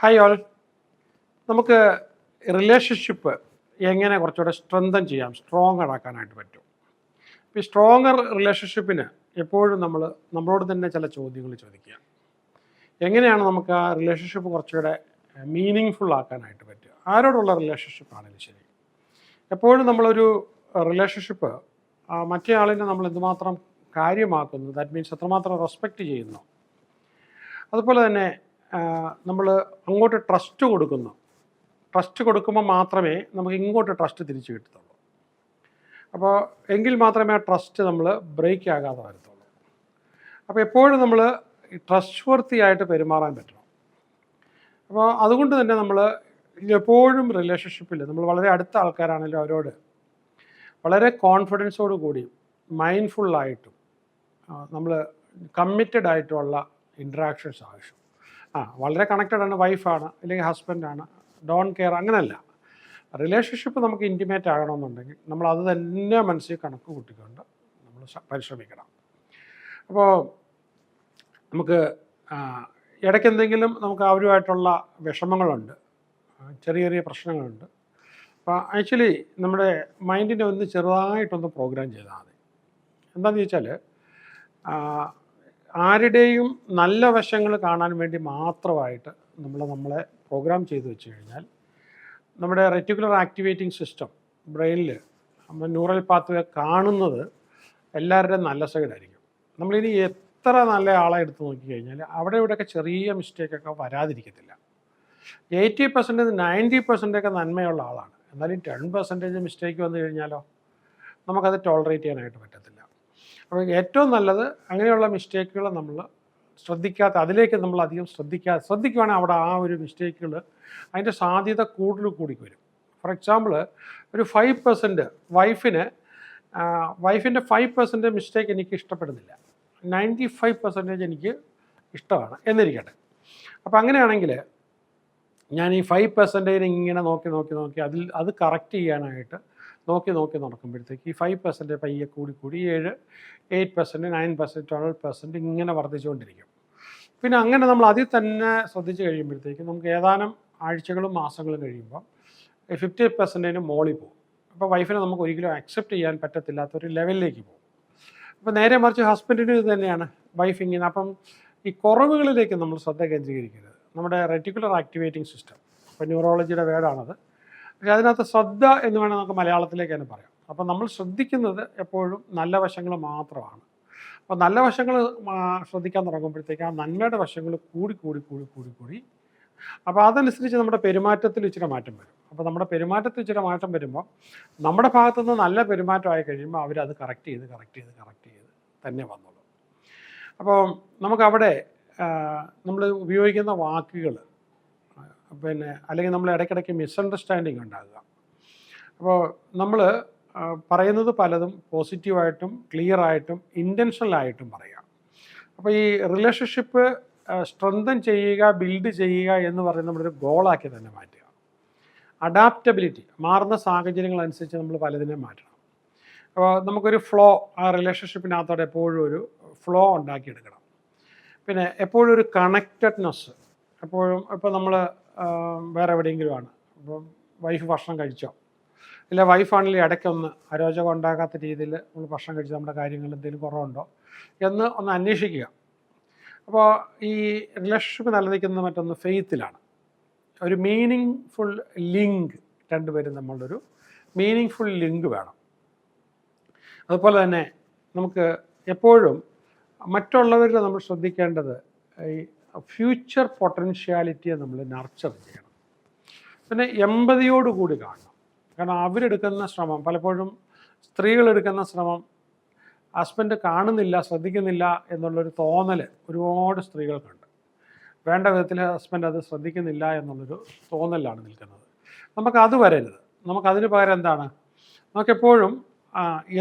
Hi all. നമുക്ക് relationship എങ്ങനെ കുറച്ചുകൂടെ സ്ട്രെങ്തൻ ചെയ്യാം, സ്ട്രോങ് ആക്കാനായിട്ട് പറ്റും. ഈ സ്ട്രോങ്ങർ റിലേഷൻഷിപ്പിന് എപ്പോഴും നമ്മളോട് തന്നെ ചില ചോദ്യങ്ങൾ ചോദിക്കുക. എങ്ങനെയാണ് നമുക്ക് ആ റിലേഷൻഷിപ്പ് കുറച്ചുകൂടെ മീനിങ് ഫുൾ ആക്കാനായിട്ട് പറ്റുക? ആരോടുള്ള റിലേഷൻഷിപ്പാണെങ്കിലും ശരി, എപ്പോഴും നമ്മളൊരു റിലേഷൻഷിപ്പ് മറ്റേ ആളിനെ നമ്മൾ എന്തുമാത്രം കാര്യമാക്കുന്നു, ദാറ്റ് മീൻസ് എത്രമാത്രം റെസ്പെക്റ്റ് ചെയ്യുന്നു, അതുപോലെ തന്നെ നമ്മൾ അങ്ങോട്ട് ട്രസ്റ്റ് കൊടുക്കുന്നു. ട്രസ്റ്റ് കൊടുക്കുമ്പോൾ മാത്രമേ നമുക്ക് ഇങ്ങോട്ട് ട്രസ്റ്റ് തിരിച്ചു കിട്ടത്തുള്ളൂ. അപ്പോൾ എങ്കിൽ മാത്രമേ ആ ട്രസ്റ്റ് നമ്മൾ ബ്രേക്ക് ആകാതെ വരത്തുള്ളൂ. അപ്പോൾ എപ്പോഴും നമ്മൾ ട്രസ്റ്റ് വർത്തി ആയിട്ട് പെരുമാറാൻ പറ്റണം. അപ്പോൾ അതുകൊണ്ട് തന്നെ നമ്മൾ എപ്പോഴും റിലേഷൻഷിപ്പിൽ നമ്മൾ വളരെ അടുത്ത ആൾക്കാരാണെങ്കിലും അവരോട് വളരെ കോൺഫിഡൻസോടു കൂടി മൈൻഡ്ഫുള്ളായിട്ടും നമ്മൾ കമ്മിറ്റഡ് ആയിട്ടുള്ള ഇൻട്രാക്ഷൻസ് ആവശ്യം. വളരെ കണക്റ്റഡാണ്, വൈഫാണ് അല്ലെങ്കിൽ ഹസ്ബൻഡാണ്, ഡോൺ കെയർ, അങ്ങനെയല്ല. റിലേഷൻഷിപ്പ് നമുക്ക് ഇൻറ്റിമേറ്റ് ആകണമെന്നുണ്ടെങ്കിൽ നമ്മൾ അത് തന്നെ മനസ്സിൽ കണക്ക് കൂട്ടിക്കൊണ്ട് നമ്മൾ പരിശ്രമിക്കണം. അപ്പോൾ നമുക്ക് ഇടയ്ക്ക് എന്തെങ്കിലും നമുക്ക് അവരുമായിട്ടുള്ള വിഷമങ്ങളുണ്ട്, ചെറിയ ചെറിയ പ്രശ്നങ്ങളുണ്ട്. അപ്പോൾ ആക്ച്വലി നമ്മുടെ മൈൻഡിനെ ഒന്ന് ചെറുതായിട്ടൊന്ന് പ്രോഗ്രാം ചെയ്താൽ മതി. എന്താണെന്ന് ചോദിച്ചാൽ ആരുടെയും നല്ല വശങ്ങൾ കാണാൻ വേണ്ടി മാത്രമായിട്ട് നമ്മളെ പ്രോഗ്രാം ചെയ്ത് വെച്ച് കഴിഞ്ഞാൽ നമ്മുടെ റെറ്റിക്കുലർ ആക്ടിവേറ്റിംഗ് സിസ്റ്റം ബ്രെയിനിൽ നമ്മൾ ന്യൂറൽ പാത്വേ കാണുന്നത് എല്ലാവരുടെയും നല്ല സൈഡായിരിക്കും. നമ്മളിനി എത്ര നല്ല ആളെ എടുത്ത് നോക്കിക്കഴിഞ്ഞാൽ അവിടെ ഇവിടെയൊക്കെ ചെറിയ മിസ്റ്റേക്കൊക്കെ വരാതിരിക്കത്തില്ല. 80% 90% നന്മയുള്ള ആളാണ്. എന്നാലും 10% മിസ്റ്റേക്ക് വന്നു കഴിഞ്ഞാലോ നമുക്കത് ടോളറേറ്റ് ചെയ്യാനായിട്ട് പറ്റത്തില്ല. അപ്പോൾ ഏറ്റവും നല്ലത് അങ്ങനെയുള്ള മിസ്റ്റേക്കുകൾ നമ്മൾ അതിലേക്ക് നമ്മൾ അധികം ശ്രദ്ധിക്കുകയാണെങ്കിൽ അവിടെ ആ ഒരു മിസ്റ്റേക്കുകൾ അതിൻ്റെ സാധ്യത കൂടി വരും. ഫോർ എക്സാമ്പിൾ, ഒരു 5% വൈഫിൻ്റെ 5% മിസ്റ്റേക്ക് എനിക്ക് ഇഷ്ടപ്പെടുന്നില്ല, 95% എനിക്ക് ഇഷ്ടമാണ് എന്നിരിക്കട്ടെ. അപ്പോൾ അങ്ങനെയാണെങ്കിൽ ഞാൻ ഈ 5% ഇങ്ങനെ നോക്കി അത് കറക്റ്റ് ചെയ്യാനായിട്ട് നോക്കി നടക്കുമ്പോഴത്തേക്ക് ഈ 5% പയ്യെ കൂടി 8%, 9%, 12% ഇങ്ങനെ വർദ്ധിച്ചുകൊണ്ടിരിക്കും. പിന്നെ അങ്ങനെ നമ്മൾ അതിൽ തന്നെ ശ്രദ്ധിച്ച് കഴിയുമ്പോഴത്തേക്ക് നമുക്ക് ഏതാനും ആഴ്ചകളും മാസങ്ങളും കഴിയുമ്പോൾ 50% മോളിൽ പോകും. അപ്പോൾ വൈഫിനെ നമുക്ക് ഒരിക്കലും അക്സെപ്റ്റ് ചെയ്യാൻ പറ്റത്തില്ലാത്തൊരു ലെവലിലേക്ക് പോകും. അപ്പോൾ നേരെ മറിച്ച് ഹസ്ബൻഡിന് ഇത് തന്നെയാണ്, വൈഫ് ഇങ്ങനെ. അപ്പം ഈ കുറവുകളിലേക്ക് നമ്മൾ ശ്രദ്ധ കേന്ദ്രീകരിക്കരുത്. നമ്മുടെ റെറ്റിക്കുലർ ആക്ടിവേറ്റിംഗ് സിസ്റ്റം, ഇപ്പോൾ ന്യൂറോളജിയുടെ വേർഡാണത്, പക്ഷേ അതിനകത്ത് ശ്രദ്ധ എന്ന് വേണമെങ്കിൽ നമുക്ക് മലയാളത്തിലേക്ക് തന്നെ പറയാം. അപ്പോൾ നമ്മൾ ശ്രദ്ധിക്കുന്നത് എപ്പോഴും നല്ല വശങ്ങൾ മാത്രമാണ്. അപ്പോൾ നല്ല വശങ്ങൾ ശ്രദ്ധിക്കാൻ തുടങ്ങുമ്പോഴത്തേക്ക് ആ നന്മയുടെ വശങ്ങൾ കൂടി അപ്പോൾ അതനുസരിച്ച് നമ്മുടെ പെരുമാറ്റത്തിൽ ഇച്ചിരി മാറ്റം വരും. അപ്പോൾ നമ്മുടെ പെരുമാറ്റത്തിൽ ഇച്ചിരി മാറ്റം വരുമ്പോൾ നമ്മുടെ ഭാഗത്തുനിന്ന് നല്ല പെരുമാറ്റമായി കഴിയുമ്പോൾ അവരത് കറക്റ്റ് ചെയ്ത് തന്നെ വന്നോളൂ. അപ്പോൾ നമുക്കവിടെ നമ്മൾ ഉപയോഗിക്കുന്ന വാക്കുകൾ അല്ലെങ്കിൽ നമ്മൾ ഇടയ്ക്കിടയ്ക്ക് മിസ്അണ്ടർസ്റ്റാൻഡിങ് ഉണ്ടാകുക. അപ്പോൾ നമ്മൾ പറയുന്നത് പലതും പോസിറ്റീവായിട്ടും ക്ലിയറായിട്ടും ഇൻറ്റൻഷനലായിട്ടും പറയുക. അപ്പോൾ ഈ റിലേഷൻഷിപ്പ് സ്ട്രെങ്തൻ ചെയ്യുക, ബിൽഡ് ചെയ്യുക എന്ന് പറയുന്നത് നമ്മളൊരു ഗോളാക്കി തന്നെ മാറ്റുക. അഡാപ്റ്റബിലിറ്റി, മാറുന്ന സാഹചര്യങ്ങളനുസരിച്ച് നമ്മൾ പലതിനെ മാറ്റണം. അപ്പോൾ നമുക്കൊരു ഫ്ലോ, ആ റിലേഷൻഷിപ്പിനകത്തോടെ എപ്പോഴും ഒരു ഫ്ലോ ഉണ്ടാക്കിയെടുക്കണം. പിന്നെ എപ്പോഴും ഒരു കണക്റ്റഡ്നെസ്, എപ്പോഴും ഇപ്പോൾ നമ്മൾ വേറെ എവിടെയെങ്കിലും ആണ്, ഇപ്പം വൈഫ് ഭക്ഷണം കഴിച്ചോ, ഇല്ല വൈഫാണെങ്കിൽ ഇടയ്ക്കൊന്ന് അരോചകം ഉണ്ടാകാത്ത രീതിയിൽ നമ്മൾ ഭക്ഷണം കഴിച്ച് നമ്മുടെ കാര്യങ്ങൾ എന്തെങ്കിലും കുറവുണ്ടോ എന്ന് ഒന്ന് അന്വേഷിക്കുക. അപ്പോൾ ഈ റിലേഷൻഷിപ്പ് നിലനിൽക്കുന്നത് മറ്റൊന്ന് ഫെയ്ത്തിലാണ്. ഒരു മീനിങ് ഫുൾ ലിങ്ക്, രണ്ടുപേരും നമ്മളൊരു മീനിങ് ഫുൾ ലിങ്ക് വേണം. അതുപോലെ തന്നെ നമുക്ക് എപ്പോഴും മറ്റുള്ളവരിൽ നമ്മൾ ശ്രദ്ധിക്കേണ്ടത് ഈ ഫ്യൂച്ചർ പൊട്ടൻഷ്യാലിറ്റിയെ നമ്മൾ നർച്ചർ ചെയ്യണം. പിന്നെ എമ്പതിയോടുകൂടി കാണണം. കാരണം അവരെടുക്കുന്ന ശ്രമം, പലപ്പോഴും സ്ത്രീകളെടുക്കുന്ന ശ്രമം ഹസ്ബൻഡ് കാണുന്നില്ല, ശ്രദ്ധിക്കുന്നില്ല എന്നുള്ളൊരു തോന്നൽ ഒരുപാട് സ്ത്രീകൾക്കുണ്ട്. വേണ്ട വിധത്തിൽ ഹസ്ബൻഡ് അത് ശ്രദ്ധിക്കുന്നില്ല എന്നുള്ളൊരു തോന്നലാണ് നിൽക്കുന്നത്. നമുക്കത് വരരുത്. നമുക്കതിന് പകരം എന്താണ്, നമുക്കെപ്പോഴും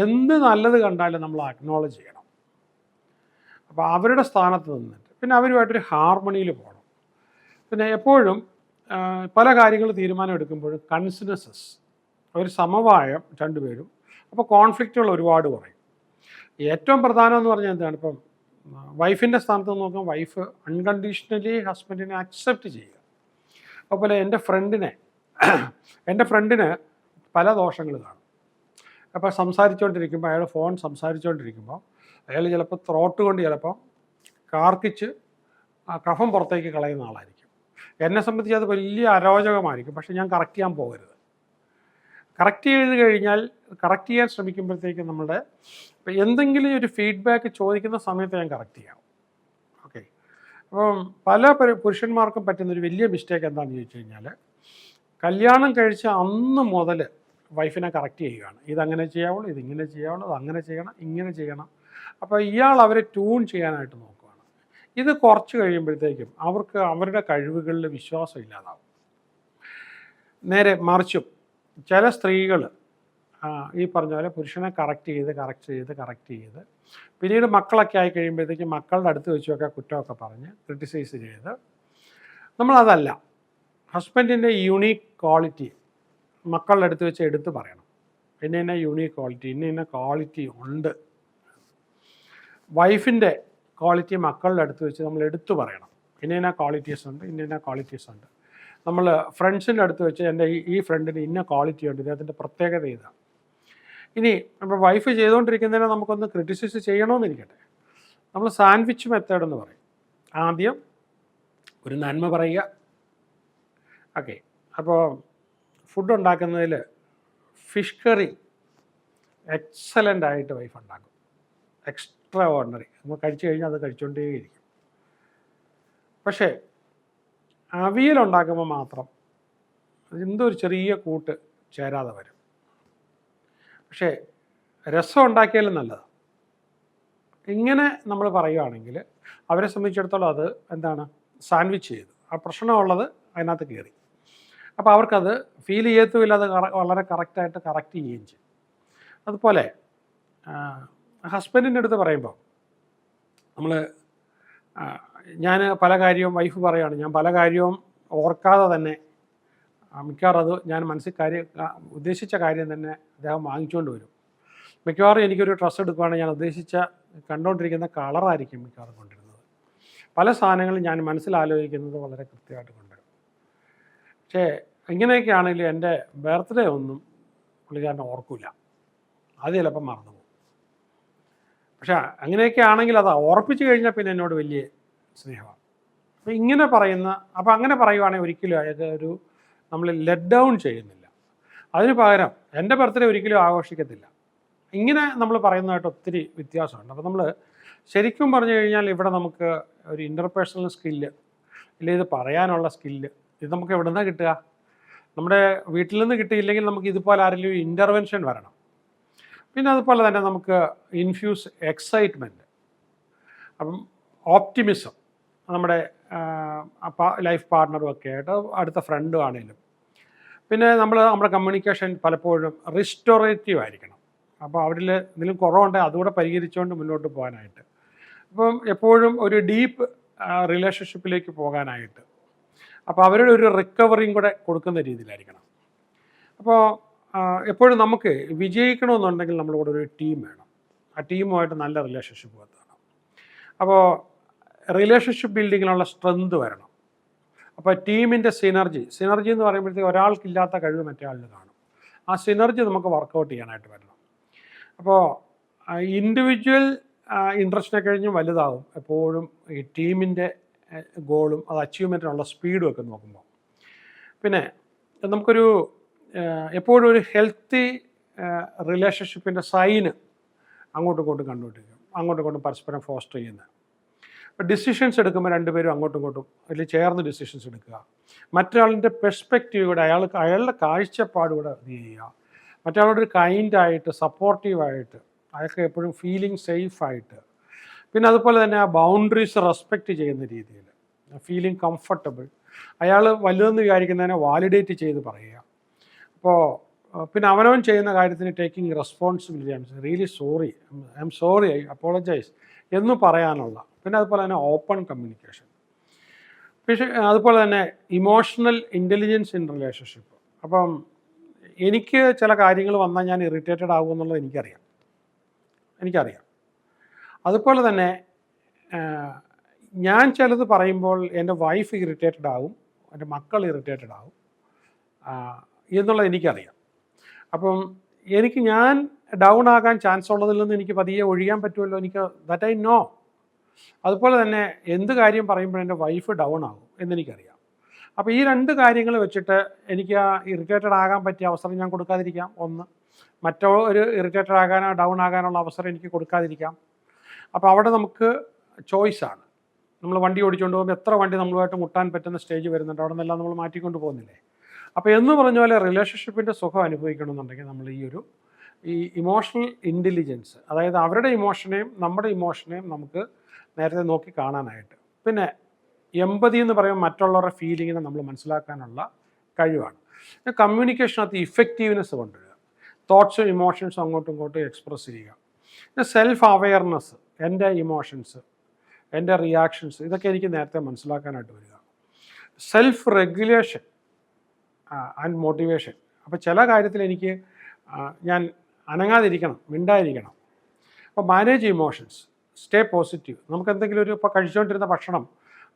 എന്ത് നല്ലത് കണ്ടാലും നമ്മൾ അക്നോളജ് ചെയ്യണം. അപ്പോൾ അവരുടെ സ്ഥാനത്ത് നിന്നിട്ട് പിന്നെ അവരുമായിട്ടൊരു ഹാർമണിയിൽ പോകണം. പിന്നെ എപ്പോഴും പല കാര്യങ്ങൾ തീരുമാനം എടുക്കുമ്പോഴും കൺസിഡൻസസ്, ഒരു സമവായം രണ്ടുപേരും, അപ്പോൾ കോൺഫ്ലിക്റ്റുകൾ ഒരുപാട് കുറയും. ഏറ്റവും പ്രധാനം എന്ന് പറഞ്ഞാൽ എന്താണ്, ഇപ്പം വൈഫിൻ്റെ സ്ഥാനത്ത് നോക്കുമ്പോൾ വൈഫ് അൺകണ്ടീഷണലി ഹസ്ബൻഡിനെ അക്സെപ്റ്റ് ചെയ്യുക. അതുപോലെ എൻ്റെ ഫ്രണ്ടിന് പല ദോഷങ്ങൾ കാണും. അപ്പോൾ സംസാരിച്ചുകൊണ്ടിരിക്കുമ്പോൾ സംസാരിച്ചുകൊണ്ടിരിക്കുമ്പോൾ അയാൾ ചിലപ്പോൾ ത്രോട്ട് കൊണ്ട് ചിലപ്പോൾ കാർക്കിച്ച് ആ കഫം പുറത്തേക്ക് കളയുന്ന ആളായിരിക്കും. എന്നെ സംബന്ധിച്ച് അത് വലിയ അരോചകമായിരിക്കും. പക്ഷേ ഞാൻ കറക്റ്റ് ചെയ്യാൻ പോകരുത്. കറക്റ്റ് ചെയ്ത് കഴിഞ്ഞാൽ കറക്റ്റ് ചെയ്യാൻ ശ്രമിക്കുമ്പോഴത്തേക്കും നമ്മുടെ ഇപ്പം എന്തെങ്കിലും ഒരു ഫീഡ്ബാക്ക് ചോദിക്കുന്ന സമയത്ത് ഞാൻ കറക്റ്റ് ചെയ്യാം. ഓക്കെ. അപ്പം പല പുരുഷന്മാർക്കും പറ്റുന്നൊരു വലിയ മിസ്റ്റേക്ക് എന്താണെന്ന് ചോദിച്ചു കഴിഞ്ഞാൽ, കല്യാണം കഴിച്ച അന്ന് മുതൽ വൈഫിനെ കറക്റ്റ് ചെയ്യുകയാണ്. ഇതങ്ങനെ ചെയ്യാവുള്ളൂ, ഇതിങ്ങനെ ചെയ്യാവുള്ളൂ, അതങ്ങനെ ചെയ്യണം, ഇങ്ങനെ ചെയ്യണം. അപ്പോൾ ഇയാൾ അവരെ ട്യൂൺ ചെയ്യാനായിട്ട് നോക്കുകയാണ്. ഇത് കുറച്ച് കഴിയുമ്പോഴത്തേക്കും അവർക്ക് അവരുടെ കഴിവുകളിൽ വിശ്വാസം ഇല്ലാതാവും. നേരെ മറിച്ചും ചില സ്ത്രീകൾ ഈ പറഞ്ഞ പോലെ പുരുഷനെ കറക്റ്റ് ചെയ്ത് പിന്നീട് മക്കളൊക്കെ ആയി കഴിയുമ്പോഴത്തേക്കും മക്കളുടെ അടുത്ത് വെച്ചൊക്കെ കുറ്റമൊക്കെ പറഞ്ഞ് ക്രിട്ടിസൈസ് ചെയ്ത്, നമ്മളതല്ല. ഹസ്ബൻഡിൻ്റെ യുണീക്ക് ക്വാളിറ്റി മക്കളുടെ അടുത്ത് വെച്ച് എടുത്ത് പറയണം. ഇന്ന യൂണീക്ക് ക്വാളിറ്റി, ഇന്ന ക്വാളിറ്റി ഉണ്ട്. വൈഫിൻ്റെ ക്വാളിറ്റി മക്കളുടെ അടുത്ത് വെച്ച് നമ്മൾ എടുത്തു പറയണം. ഇന്ന ക്വാളിറ്റീസ് ഉണ്ട്. നമ്മൾ ഫ്രണ്ട്സിൻ്റെ അടുത്ത് വെച്ച് എൻ്റെ ഈ ഫ്രണ്ടിന് ഇന്ന ക്വാളിറ്റി ഉണ്ട്, ഇതിനകത്തിൻ്റെ പ്രത്യേകത ഇതാണ്. ഇനി അപ്പോൾ വൈഫ് ചെയ്തുകൊണ്ടിരിക്കുന്നതിനെ നമുക്കൊന്ന് ക്രിറ്റിസൈസ് ചെയ്യണമെന്നിരിക്കട്ടെ. നമ്മൾ സാൻഡ്വിച്ച് മെത്തേഡ് എന്ന് പറയും. ആദ്യം ഒരു നന്മ പറയുക. ഓക്കെ. അപ്പോൾ ഫുഡ് ഉണ്ടാക്കുന്നതിൽ ഫിഷ് കറി എക്സലൻ്റ് ആയിട്ട് വൈഫ് ഉണ്ടാക്കും. Extra ordinary. നമ്മൾ കഴിച്ചു കഴിഞ്ഞാൽ അത് കഴിച്ചുകൊണ്ടേയിരിക്കും. പക്ഷേ അവിയലുണ്ടാക്കുമ്പോൾ മാത്രം എന്തോ ഒരു ചെറിയ കൂട്ട് ചേരാതെ വരും. പക്ഷേ രസം ഉണ്ടാക്കിയാലും നല്ലതാണ്. ഇങ്ങനെ നമ്മൾ പറയുകയാണെങ്കിൽ അവരെ സംബന്ധിച്ചിടത്തോളം അത് എന്താണ്, സാൻഡ്വിച്ച് ചെയ്തു. ആ പ്രശ്നമുള്ളത് അതിനകത്ത് കയറി. അപ്പോൾ അവർക്കത് ഫീൽ ചെയ്യത്തുമില്ല. അത് വളരെ കറക്റ്റായിട്ട് കറക്റ്റ് ചെയ്യുകയും ചെയ്യും. അതുപോലെ ഹസ്ബൻഡിൻ്റെ അടുത്ത് പറയുമ്പോൾ ഞാൻ പല കാര്യവും വൈഫ് പറയുകയാണ്, ഞാൻ പല കാര്യവും ഓർക്കാതെ തന്നെ മിക്കവാറും അത് ഞാൻ ഉദ്ദേശിച്ച കാര്യം തന്നെ അദ്ദേഹം വാങ്ങിച്ചുകൊണ്ട് വരും. മിക്കവാറും എനിക്കൊരു ഡ്രസ്സ് എടുക്കുകയാണെങ്കിൽ ഞാൻ കണ്ടുകൊണ്ടിരിക്കുന്ന കളറായിരിക്കും മിക്കവാറും കൊണ്ടിരുന്നത്. പല സാധനങ്ങളും ഞാൻ മനസ്സിലാലോചിക്കുന്നത് വളരെ കൃത്യമായിട്ട് കൊണ്ടുവരും. പക്ഷേ ഇങ്ങനെയൊക്കെ ആണെങ്കിലും എൻ്റെ ബർത്ത്ഡേ ഒന്നും പുള്ളിക്കാരനെ ഓർക്കില്ല. അത് ചിലപ്പം മറന്നു പോകും. പക്ഷേ അങ്ങനെയൊക്കെ ആണെങ്കിൽ അത് ഓർപ്പിച്ച് കഴിഞ്ഞാൽ പിന്നെ എന്നോട് വലിയ സ്നേഹമാണ്. അപ്പോൾ അങ്ങനെ പറയുവാണെങ്കിൽ ഒരിക്കലും അത് നമ്മൾ ലെറ്റ് ഡൗൺ ചെയ്യുന്നില്ല. അതിന് പകരം എൻ്റെ ബർത്ത്ഡേ ഒരിക്കലും ആഘോഷിക്കത്തില്ല. ഇങ്ങനെ നമ്മൾ പറയുന്നതായിട്ട് ഒത്തിരി വ്യത്യാസമുണ്ട്. അപ്പോൾ നമ്മൾ ശരിക്കും പറഞ്ഞു കഴിഞ്ഞാൽ ഇവിടെ നമുക്ക് ഒരു ഇൻ്റർപേഴ്സണൽ സ്കില്ല്, ഇല്ലെങ്കിൽ ഇത് പറയാനുള്ള സ്കില്ല്, ഇത് നമുക്ക് എവിടെ നിന്നാണ് കിട്ടുക? നമ്മുടെ വീട്ടിൽ നിന്ന് കിട്ടിയില്ലെങ്കിൽ നമുക്ക് ഇതുപോലെ ആരെങ്കിലും ഇൻ്റർവെൻഷൻ വരണം. പിന്നെ അതുപോലെ തന്നെ നമുക്ക് ഇൻഫ്യൂസ് എക്സൈറ്റ്മെൻറ്റ്, അപ്പം ഓപ്റ്റിമിസം, നമ്മുടെ ലൈഫ് പാർട്ട്ണറും ഒക്കെ ആയിട്ട്, അടുത്ത ഫ്രണ്ടും ആണെങ്കിലും. പിന്നെ നമ്മുടെ കമ്മ്യൂണിക്കേഷൻ പലപ്പോഴും റിസ്റ്റോറേറ്റീവ് ആയിരിക്കണം. അപ്പോൾ അവരിൽ എന്തെങ്കിലും കുറവുണ്ടെങ്കിൽ അതുകൂടെ പരിഹരിച്ചുകൊണ്ട് മുന്നോട്ട് പോകാനായിട്ട്, അപ്പം എപ്പോഴും ഒരു ഡീപ്പ് റിലേഷൻഷിപ്പിലേക്ക് പോകാനായിട്ട്, അപ്പോൾ അവരുടെ ഒരു റിക്കവറിയും കൂടെ കൊടുക്കുന്ന രീതിയിലായിരിക്കണം. അപ്പോൾ എപ്പോഴും നമുക്ക് വിജയിക്കണമെന്നുണ്ടെങ്കിൽ നമ്മുടെ കൂടെ ഒരു ടീം വേണം. ആ ടീമുമായിട്ട് നല്ല റിലേഷൻഷിപ്പ് വേണം. അപ്പോൾ റിലേഷൻഷിപ്പ് ബിൽഡിങ്ങിനുള്ള സ്ട്രെങ്ത് വരണം. അപ്പോൾ ടീമിൻ്റെ സിനർജി എന്ന് പറയുമ്പോഴത്തേക്ക് ഒരാൾക്കില്ലാത്ത കഴിവ് മറ്റേ ആളിന് കാണും. ആ സിനർജി നമുക്ക് വർക്കൗട്ട് ചെയ്യാനായിട്ട് വരണം. അപ്പോൾ ഇൻഡിവിജ്വൽ ഇൻട്രസ്റ്റിനെ കഴിഞ്ഞും വലുതാവും എപ്പോഴും ഈ ടീമിൻ്റെ ഗോളും അത് അച്ചീവ്മെൻറ്റിനുള്ള സ്പീഡും ഒക്കെ നോക്കുമ്പോൾ. പിന്നെ നമുക്കൊരു എപ്പോഴും ഒരു ഹെൽത്തി റിലേഷൻഷിപ്പിൻ്റെ സൈന് അങ്ങോട്ടും ഇങ്ങോട്ടും പരസ്പരം ഫോസ്റ്റർ ചെയ്യുന്നത്. ഇപ്പോൾ ഡിസിഷൻസ് എടുക്കുമ്പോൾ രണ്ടുപേരും അങ്ങോട്ടും ഇങ്ങോട്ടും അതിൽ ചേർന്ന് ഡിസിഷൻസ് എടുക്കുക. മറ്റൊരാളിൻ്റെ പെർസ്പെക്റ്റീവ് കൂടെ അയാളുടെ കാഴ്ചപ്പാട് കൂടെ ഇത് ചെയ്യുക. മറ്റൊരാളോട് കൈൻഡായിട്ട് സപ്പോർട്ടീവായിട്ട് അയാൾക്ക് എപ്പോഴും ഫീലിംഗ് സേഫായിട്ട്, പിന്നെ അതുപോലെ തന്നെ ആ ബൗണ്ടറീസ് റെസ്പെക്റ്റ് ചെയ്യുന്ന രീതിയിൽ ഫീലിംഗ് കംഫർട്ടബിൾ, അയാൾ വലുതെന്ന് വിചാരിക്കുന്നതിനെ വാലിഡേറ്റ് ചെയ്ത് പറയുക. അപ്പോൾ പിന്നെ അവനവൻ ചെയ്യുന്ന കാര്യത്തിന് taking responsibility, I am sorry I apologise എന്ന് പറയാനുള്ള, പിന്നെ അതുപോലെ തന്നെ ഓപ്പൺ കമ്മ്യൂണിക്കേഷൻ, പക്ഷേ അതുപോലെ തന്നെ ഇമോഷണൽ ഇൻ്റലിജൻസ് ഇൻ റിലേഷൻഷിപ്പ്. അപ്പം എനിക്ക് ചില കാര്യങ്ങൾ വന്നാൽ ഞാൻ ഇറിറ്റേറ്റഡ് ആകുമെന്നുള്ളത് എനിക്കറിയാം. അതുപോലെ തന്നെ ഞാൻ ചിലത് പറയുമ്പോൾ എൻ്റെ വൈഫ് ഇറിറ്റേറ്റഡ് ആകും, എൻ്റെ മക്കൾ ഇറിറ്റേറ്റഡ് ആവും എന്നുള്ളത് എനിക്കറിയാം. അപ്പം ഞാൻ ഡൗൺ ആകാൻ ചാൻസ് ഉള്ളതിൽ നിന്ന് എനിക്ക് പതിയെ ഒഴിയാൻ പറ്റുമല്ലോ, എനിക്ക് ദാറ്റ് ഐ നോ. അതുപോലെ തന്നെ എന്ത് കാര്യം പറയുമ്പോഴും എൻ്റെ വൈഫ് ഡൗൺ ആകും എന്നെനിക്കറിയാം. അപ്പോൾ ഈ 2 കാര്യങ്ങൾ വെച്ചിട്ട് എനിക്ക് ആ ഇറിറ്റേറ്റഡ് ആകാൻ പറ്റിയ അവസരം ഞാൻ കൊടുക്കാതിരിക്കാം. ഒന്ന്, ഒരു ഇറിറ്റേറ്റഡ് ആകാനോ ഡൗൺ ആകാനുള്ള അവസരം എനിക്ക് കൊടുക്കാതിരിക്കാം. അപ്പോൾ അവിടെ നമുക്ക് ചോയ്സാണ്. നമ്മൾ വണ്ടി ഓടിച്ചുകൊണ്ട് പോകുമ്പോൾ എത്ര വണ്ടി നമ്മളുമായിട്ട് മുട്ടാൻ പറ്റുന്ന സ്റ്റേജ് വരുന്നുണ്ട്, അവിടെ നിന്നെല്ലാം നമ്മൾ മാറ്റിക്കൊണ്ട് പോകുന്നില്ലേ. അപ്പോൾ എന്ന് പറഞ്ഞ പോലെ റിലേഷൻഷിപ്പിൻ്റെ സുഖം അനുഭവിക്കണമെന്നുണ്ടെങ്കിൽ നമ്മൾ ഈ ഇമോഷണൽ ഇൻ്റലിജൻസ്, അതായത് അവരുടെ ഇമോഷനെയും നമ്മുടെ ഇമോഷനെയും നമുക്ക് നേരത്തെ നോക്കി കാണാനായിട്ട്. പിന്നെ എമ്പതി എന്ന് പറയുമ്പോൾ മറ്റുള്ളവരുടെ ഫീലിങ്ങിനെ നമ്മൾ മനസ്സിലാക്കാനുള്ള കഴിവാണ്. കമ്മ്യൂണിക്കേഷനകത്ത് ഇഫക്റ്റീവ്നെസ് കൊണ്ടുവരിക, തോട്ട്സും ഇമോഷൻസും അങ്ങോട്ടും ഇങ്ങോട്ടും എക്സ്പ്രസ് ചെയ്യുക. പിന്നെ സെൽഫ് അവെയർനെസ്, എൻ്റെ ഇമോഷൻസ്, എൻ്റെ റിയാക്ഷൻസ്, ഇതൊക്കെ എനിക്ക് നേരത്തെ മനസ്സിലാക്കാനായിട്ട് വരിക. Self regulation and motivation. അപ്പോൾ ചില കാര്യത്തിൽ എനിക്ക് ഞാൻ അനങ്ങാതിരിക്കണം, മിണ്ടാതിരിക്കണം. അപ്പോൾ മാനേജ് ഇമോഷൻസ്, സ്റ്റേ പോസിറ്റീവ്. നമുക്ക് എന്തെങ്കിലും ഇപ്പോൾ കഴിച്ചുകൊണ്ടിരുന്ന ഭക്ഷണം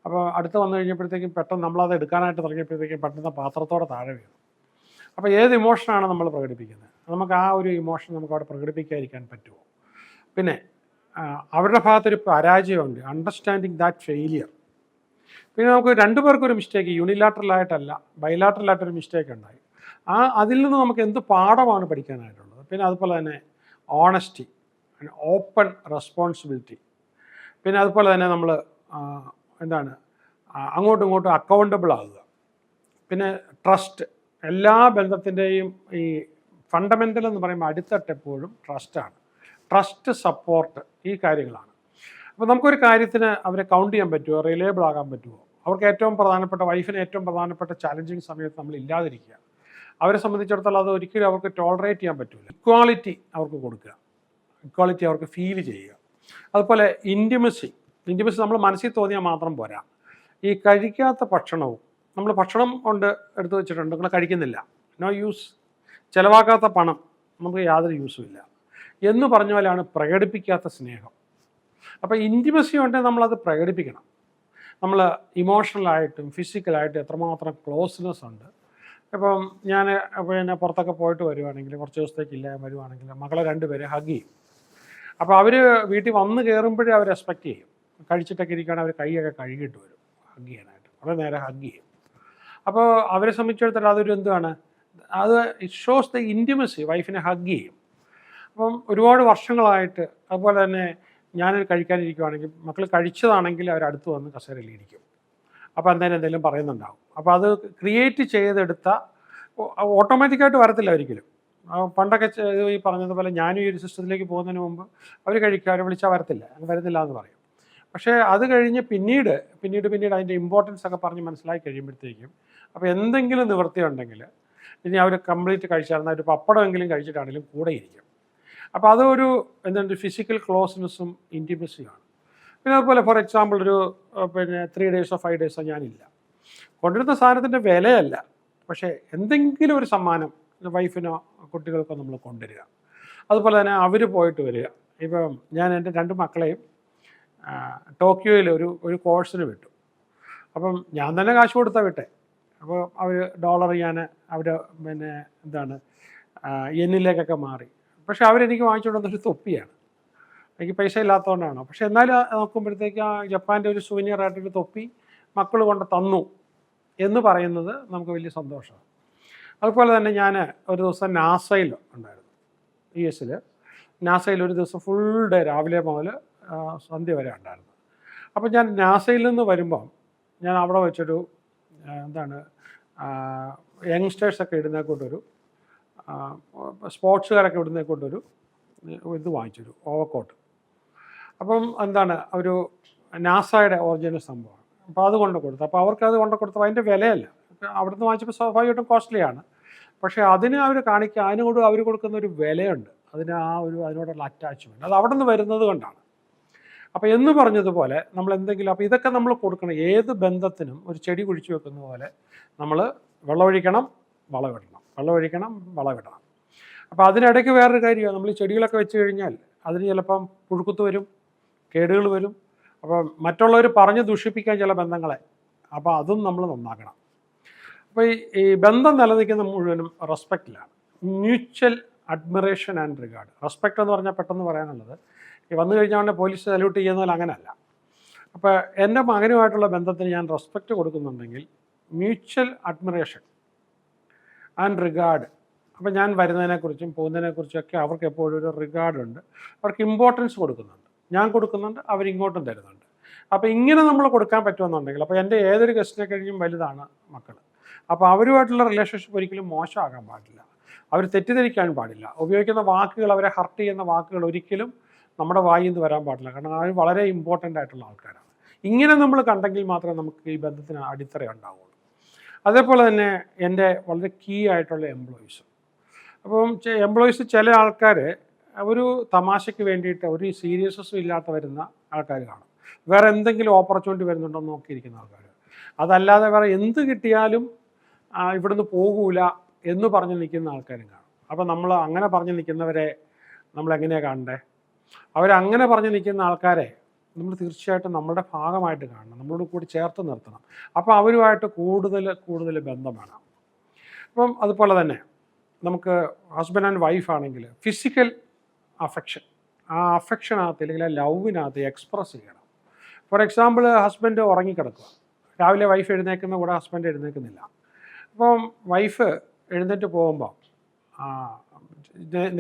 അപ്പോൾ അടുത്ത് വന്നു കഴിഞ്ഞപ്പോഴത്തേക്കും പെട്ടെന്ന് നമ്മളത് എടുക്കാനായിട്ട് തുടങ്ങിയപ്പോഴത്തേക്കും പെട്ടെന്ന് പാത്രത്തോടെ താഴെ വീഴും. അപ്പോൾ ഏത് ഇമോഷനാണ് നമ്മൾ പ്രകടിപ്പിക്കുന്നത്, നമുക്ക് ആ ഒരു ഇമോഷൻ നമുക്ക് അവിടെ പ്രകടിപ്പിക്കാതിരിക്കാൻ പറ്റുമോ? പിന്നെ അവരുടെ ഭാഗത്തൊരു പരാജയമുണ്ട്, അണ്ടർസ്റ്റാൻഡിങ് ദാറ്റ് ഫെയിലിയർ. പിന്നെ നമുക്ക് 2 പേർക്കൊരു മിസ്റ്റേക്ക്, യൂണിലാറ്ററലായിട്ടല്ല ബൈലാറ്ററലായിട്ടൊരു മിസ്റ്റേക്ക് ഉണ്ടായി, അതിൽ നിന്ന് നമുക്ക് എന്ത് പാഠമാണ് പഠിക്കാനായിട്ടുള്ളത്. പിന്നെ അതുപോലെ തന്നെ ഓണസ്റ്റി, ഓപ്പൺ റെസ്പോൺസിബിലിറ്റി. പിന്നെ അതുപോലെ തന്നെ നമ്മൾ അങ്ങോട്ടും ഇങ്ങോട്ടും അക്കൗണ്ടബിൾ ആകുക. പിന്നെ ട്രസ്റ്റ്, എല്ലാ ബന്ധത്തിൻ്റെയും ഈ ഫണ്ടമെൻ്റൽ എന്ന് പറയുമ്പോൾ അടിത്തട്ട് എപ്പോഴും ട്രസ്റ്റാണ്. ട്രസ്റ്റ്, സപ്പോർട്ട്, ഈ കാര്യങ്ങളാണ്. അപ്പോൾ നമുക്കൊരു കാര്യത്തിന് അവരെ കൗണ്ട് ചെയ്യാൻ പറ്റുമോ, റിലയബിൾ ആകാൻ പറ്റുമോ? അവർക്ക് ഏറ്റവും പ്രധാനപ്പെട്ട, വൈഫിന് ഏറ്റവും പ്രധാനപ്പെട്ട ചാലഞ്ചിങ് സമയത്ത് നമ്മൾ ഇല്ലാതിരിക്കുക. അവരെ സംബന്ധിച്ചിടത്തോളം അത് ഒരിക്കലും അവർക്ക് ടോളറേറ്റ് ചെയ്യാൻ പറ്റില്ല. ഇക്വാളിറ്റി അവർക്ക് കൊടുക്കുക, ഇക്വാളിറ്റി അവർക്ക് ഫീൽ ചെയ്യുക. അതുപോലെ ഇൻറ്റിമസി നമ്മൾ മനസ്സിൽ തോന്നിയാൽ മാത്രം പോരാ. ഈ കഴിക്കാത്ത ഭക്ഷണവും, നമ്മൾ ഭക്ഷണം കൊണ്ട് എടുത്തു വെച്ചിട്ടുണ്ട്, നിങ്ങൾ കഴിക്കുന്നില്ല, നോ യൂസ്. ചിലവാക്കാത്ത പണം, നമുക്ക് യാതൊരു യൂസും ഇല്ല എന്ന് പറഞ്ഞ പോലെയാണ് പ്രകടിപ്പിക്കാത്ത സ്നേഹം. അപ്പോൾ ഇൻറ്റിമസി ഉണ്ടെങ്കിൽ നമ്മളത് പ്രകടിപ്പിക്കണം. നമ്മൾ ഇമോഷണലായിട്ടും ഫിസിക്കലായിട്ടും എത്രമാത്രം ക്ലോസ്നെസ് ഉണ്ട്. ഇപ്പം ഞാൻ പിന്നെ പുറത്തൊക്കെ പോയിട്ട് വരുവാണെങ്കിൽ, കുറച്ച് ദിവസത്തേക്ക് ഇല്ലാതെ വരുവാണെങ്കിൽ മക്കളെ 2 പേരെ ഹഗ് ചെയ്യും. അപ്പോൾ അവർ വീട്ടിൽ വന്ന് കയറുമ്പോഴേ അവർ റെസ്പെക്റ്റ് ചെയ്യും. കഴിച്ചിട്ടൊക്കെ ഇരിക്കുകയാണെങ്കിൽ അവർ കൈയൊക്കെ കഴുകിയിട്ട് വരും ഹഗ് ചെയ്യാനായിട്ട്, അവർ നേരെ ഹഗ് ചെയ്യും. അപ്പോൾ അവരെ സംബന്ധിച്ചിടത്തോളം അതൊരു എന്താണ്, അത് ഇറ്റ് ഷോസ് ദ ഇൻറ്റിമസി. വൈഫിനെ ഹഗ് ചെയ്യും. അപ്പം ഒരുപാട് വർഷങ്ങളായിട്ട്, അതുപോലെ തന്നെ ഞാനൊരു കഴിക്കാനിരിക്കുവാണെങ്കിൽ മക്കൾ കഴിച്ചതാണെങ്കിൽ അവരടുത്ത് വന്ന് കസേരയിൽ ഇരിക്കും. അപ്പോൾ എന്തെങ്കിലും പറയുന്നുണ്ടാവും. അപ്പോൾ അത് ക്രിയേറ്റ് ചെയ്തെടുത്ത, ഓട്ടോമാറ്റിക്കായിട്ട് വരത്തില്ല ഒരിക്കലും. പണ്ടൊക്കെ ഈ പറഞ്ഞതുപോലെ ഞാനും ഈ ഒരു സിസ്റ്റത്തിലേക്ക് പോകുന്നതിന് മുമ്പ് അവർ അവരെ വിളിച്ചാൽ വരുന്നില്ല എന്ന് പറയും. പക്ഷേ അത് കഴിഞ്ഞ് പിന്നീട് അതിൻ്റെ ഇമ്പോർട്ടൻസ് ഒക്കെ പറഞ്ഞ് മനസ്സിലാക്കി കഴിയുമ്പോഴത്തേക്കും, അപ്പോൾ എന്തെങ്കിലും നിവൃത്തി ഉണ്ടെങ്കിൽ ഇനി അവർ കംപ്ലീറ്റ് കഴിച്ചാൽ ഒരു പപ്പടമെങ്കിലും കഴിച്ചിട്ടാണെങ്കിലും കൂടെ ഇരിക്കും. അപ്പോൾ അതൊരു ഫിസിക്കൽ ക്ലോസ്നെസ്സും ഇൻറ്റിമസിയുമാണ്. പിന്നെ അതുപോലെ ഫോർ എക്സാമ്പിൾ ഒരു 3 ഡേയ്സോ 5 ഡേയ്സോ ഞാനില്ല, കൊണ്ടുവരുന്ന സാധനത്തിൻ്റെ വിലയല്ല, പക്ഷേ എന്തെങ്കിലും ഒരു സമ്മാനം വൈഫിനോ കുട്ടികൾക്കോ നമ്മൾ കൊണ്ടുവരിക. അതുപോലെ തന്നെ അവർ പോയിട്ട് വരിക. ഇപ്പം ഞാൻ എൻ്റെ 2 മക്കളെയും ടോക്കിയോയിൽ ഒരു കോഴ്സിന് വിട്ടു. അപ്പം ഞാൻ തന്നെ കാശ് കൊടുത്താൽ വിട്ടെ. അപ്പോൾ അവർ ഡോളർ ഞാൻ അവർ യെന്നിലേക്കൊക്കെ മാറി. പക്ഷേ അവരെനിക്ക് വാങ്ങിച്ചുകൊണ്ട് വന്നൊരു തൊപ്പിയാണ്. എനിക്ക് പൈസ ഇല്ലാത്തതുകൊണ്ടാണ്. പക്ഷേ എന്നാലും നോക്കുമ്പോഴത്തേക്ക് ആ ജപ്പാൻ്റെ ഒരു സുവനിയർ ആയിട്ടൊരു തൊപ്പി മക്കൾ കൊണ്ട് തന്നു എന്ന് പറയുന്നത് നമുക്ക് വലിയ സന്തോഷമാണ്. അതുപോലെ തന്നെ ഞാൻ ഒരു ദിവസം നാസയിൽ ഉണ്ടായിരുന്നു, US നാസയിൽ ഒരു ദിവസം ഫുൾ ഡേ രാവിലെ മുതൽ സന്ധ്യ വരെ ഉണ്ടായിരുന്നു. അപ്പോൾ ഞാൻ നാസയിൽ നിന്ന് വരുമ്പം ഞാൻ അവിടെ വെച്ചൊരു യങ്സ്റ്റേഴ്സൊക്കെ ഇടുന്നേക്കൊണ്ടൊരു സ്പോർട്സുകാരൊക്കെ ഇടുന്നേക്കൊണ്ടൊരു ഇത് വാങ്ങിച്ചൊരു ഓവർകോട്ട്. അപ്പം ഒരു നാസയുടെ ഒറിജിനൽ സംഭവമാണ്. അപ്പോൾ അത് കൊണ്ട് കൊടുത്തു. അപ്പോൾ അവർക്കത് കൊണ്ട് കൊടുത്തപ്പോൾ അതിൻ്റെ വിലയല്ല, അവിടുന്ന് വാങ്ങിച്ചപ്പോൾ സ്വാഭാവികമായിട്ടും കോസ്റ്റ്ലിയാണ്. പക്ഷേ അതിന് അതിനോട് അവർ കൊടുക്കുന്ന ഒരു വിലയുണ്ട്, അതിനോടുള്ള അറ്റാച്ച്മെൻറ്റ്, അത് അവിടെ നിന്ന് വരുന്നത് കൊണ്ടാണ്. അപ്പോൾ എന്ന് പറഞ്ഞതുപോലെ നമ്മൾ എന്തെങ്കിലും, അപ്പോൾ ഇതൊക്കെ നമ്മൾ കൊടുക്കണം. ഏത് ബന്ധത്തിനും ഒരു ചെടി കുഴിച്ചു വെക്കുന്ന പോലെ നമ്മൾ വെള്ളമൊഴിക്കണം, വളമിടണം, വെള്ളമൊഴിക്കണം, വളമിടണം. അപ്പോൾ അതിനിടയ്ക്ക് വേറൊരു കാര്യമാണ്, നമ്മൾ ഈ ചെടികളൊക്കെ വെച്ച് കഴിഞ്ഞാൽ അതിന് ചിലപ്പം പുഴുക്കുത്ത് വരും, കേടുകൾ വരും. അപ്പം മറ്റുള്ളവർ പറഞ്ഞ് ദുഷിപ്പിക്കാൻ ചില ബന്ധങ്ങളെ, അപ്പോൾ അതും നമ്മൾ നന്നാക്കണം. അപ്പോൾ ഈ ബന്ധം നിലനിൽക്കുന്ന മുഴുവനും റെസ്പെക്റ്റിലാണ്. Mutual admiration and regard. Respect എന്ന് പറഞ്ഞാൽ പെട്ടെന്ന് പറയാനുള്ളത് ഈ വന്നു കഴിഞ്ഞാൽ പോലീസ് സല്യൂട്ട് ചെയ്യുന്നതിൽ അങ്ങനെയല്ല. അപ്പോൾ എൻ്റെ മകനുമായിട്ടുള്ള ബന്ധത്തിന് ഞാൻ റെസ്പെക്റ്റ് കൊടുക്കുന്നുണ്ടെങ്കിൽ മ്യൂച്വൽ അഡ്മിറേഷൻ ആൻഡ് റിഗാർഡ്. അപ്പോൾ ഞാൻ വരുന്നതിനെക്കുറിച്ചും പോകുന്നതിനെക്കുറിച്ചൊക്കെ അവർക്ക് എപ്പോഴും ഒരു റിഗാർഡുണ്ട്. അവർക്ക് ഇമ്പോർട്ടൻസ് കൊടുക്കുന്നുണ്ട്, ഞാൻ കൊടുക്കുന്നുണ്ട്, അവരിങ്ങോട്ടും തരുന്നുണ്ട്. അപ്പോൾ ഇങ്ങനെ നമ്മൾ കൊടുക്കാൻ പറ്റുമെന്നുണ്ടെങ്കിൽ, അപ്പോൾ എൻ്റെ ഏതൊരു ഗസ്റ്റിനെ കഴിഞ്ഞും വലുതാണ് മക്കൾ. അപ്പോൾ അവരുമായിട്ടുള്ള റിലേഷൻഷിപ്പ് ഒരിക്കലും മോശമാകാൻ പാടില്ല, അവർ തെറ്റിദ്ധരിക്കാൻ പാടില്ല. ഉപയോഗിക്കുന്ന വാക്കുകൾ, അവരെ ഹർട്ട് ചെയ്യുന്ന വാക്കുകൾ ഒരിക്കലും നമ്മുടെ വായിൽ നിന്ന് വരാൻ പാടില്ല. കാരണം അവർ വളരെ ഇമ്പോർട്ടൻ്റ് ആയിട്ടുള്ള ആൾക്കാരാണ്. ഇങ്ങനെ നമ്മൾ കണ്ടെങ്കിൽ മാത്രമേ നമുക്ക് ഈ ബന്ധത്തിന് അടിത്തറ ഉണ്ടാവുള്ളൂ. അതേപോലെ തന്നെ എൻ്റെ വളരെ കീ ആയിട്ടുള്ള എംപ്ലോയീസ്. അപ്പം എംപ്ലോയീസ് ചില ആൾക്കാർ ഒരു തമാശയ്ക്ക് വേണ്ടിയിട്ട് ഒരു സീരിയസ്നെസ്സും ഇല്ലാത്ത വരുന്ന ആൾക്കാർ കാണും. വേറെ എന്തെങ്കിലും ഓപ്പർച്യൂണിറ്റി വരുന്നുണ്ടോ എന്ന് നോക്കിയിരിക്കുന്ന ആൾക്കാർ. അതല്ലാതെ വേറെ എന്ത് കിട്ടിയാലും ഇവിടുന്ന് പോകൂല എന്ന് പറഞ്ഞ് നിൽക്കുന്ന ആൾക്കാരും കാണും. അപ്പോൾ നമ്മൾ അങ്ങനെ പറഞ്ഞ് നിൽക്കുന്നവരെ നമ്മൾ എങ്ങനെയാണ് കാണണ്ടേ? അവരങ്ങനെ പറഞ്ഞ് നിൽക്കുന്ന ആൾക്കാരെ നമ്മൾ തീർച്ചയായിട്ടും നമ്മുടെ ഭാഗമായിട്ട് കാണണം, നമ്മളോട് കൂടി ചേർത്ത് നിർത്തണം. അപ്പോൾ അവരുമായിട്ട് കൂടുതൽ ബന്ധം വേണം. അപ്പം അതുപോലെ തന്നെ നമുക്ക് ഹസ്ബൻഡ് ആൻഡ് വൈഫ് ആണെങ്കിൽ ഫിസിക്കൽ അഫെക്ഷൻ, ആ അഫെക്ഷനകത്ത് അല്ലെങ്കിൽ ആ ലവിനകത്ത് എക്സ്പ്രസ് ചെയ്യണം. ഫോർ എക്സാമ്പിൾ, ഹസ്ബൻഡ് ഉറങ്ങിക്കിടക്കുക, രാവിലെ വൈഫ് എഴുന്നേക്കുന്ന കൂടെ ഹസ്ബൻഡ് എഴുന്നേൽക്കുന്നില്ല. അപ്പം വൈഫ് എഴുന്നേറ്റ് പോകുമ്പോൾ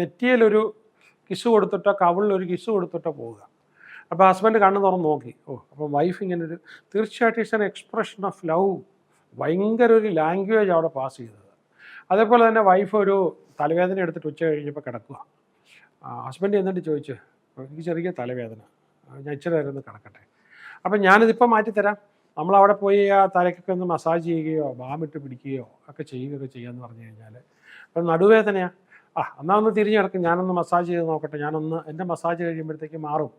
നെറ്റിയിലൊരു കിസ് കൊടുത്തിട്ടോ കവിളിലൊരു കിസ് കൊടുത്തിട്ടോ പോവുക. അപ്പോൾ ഹസ്ബൻഡ് കണ്ണ് തുറന്ന് നോക്കി, അപ്പോൾ വൈഫ് ഇങ്ങനൊരു, തീർച്ചയായിട്ടും it's an expression of love. ഭയങ്കര ഒരു ലാംഗ്വേജ് അവിടെ പാസ് ചെയ്തത്. അതേപോലെ തന്നെ വൈഫ് ഒരു തലവേദന എടുത്തിട്ട് ഉച്ച കഴിഞ്ഞപ്പോൾ കിടക്കുക. ഹസ്ബൻഡ് എന്നിട്ട് ചോദിച്ചു, എനിക്ക് ചെറിയ തലവേദന, ഞാൻ ഇച്ചിരി നേരം ഒന്ന് കിടക്കട്ടെ. അപ്പം ഞാനിതിപ്പോൾ മാറ്റിത്തരാം, നമ്മളവിടെ പോയി ആ തലയ്ക്കൊക്കെ ഒന്ന് മസാജ് ചെയ്യുകയോ ബാമിട്ട് പിടിക്കുകയോ ഒക്കെ ചെയ്യുകയൊക്കെ ചെയ്യാമെന്ന് പറഞ്ഞു കഴിഞ്ഞാൽ, അപ്പം നടുവേദനയാണ്, എന്നാൽ ഒന്ന് തിരിഞ്ഞു കിടക്കും, ഞാനൊന്ന് മസാജ് ചെയ്ത് നോക്കട്ടെ, എൻ്റെ മസാജ് കഴിയുമ്പോഴത്തേക്ക് മാറും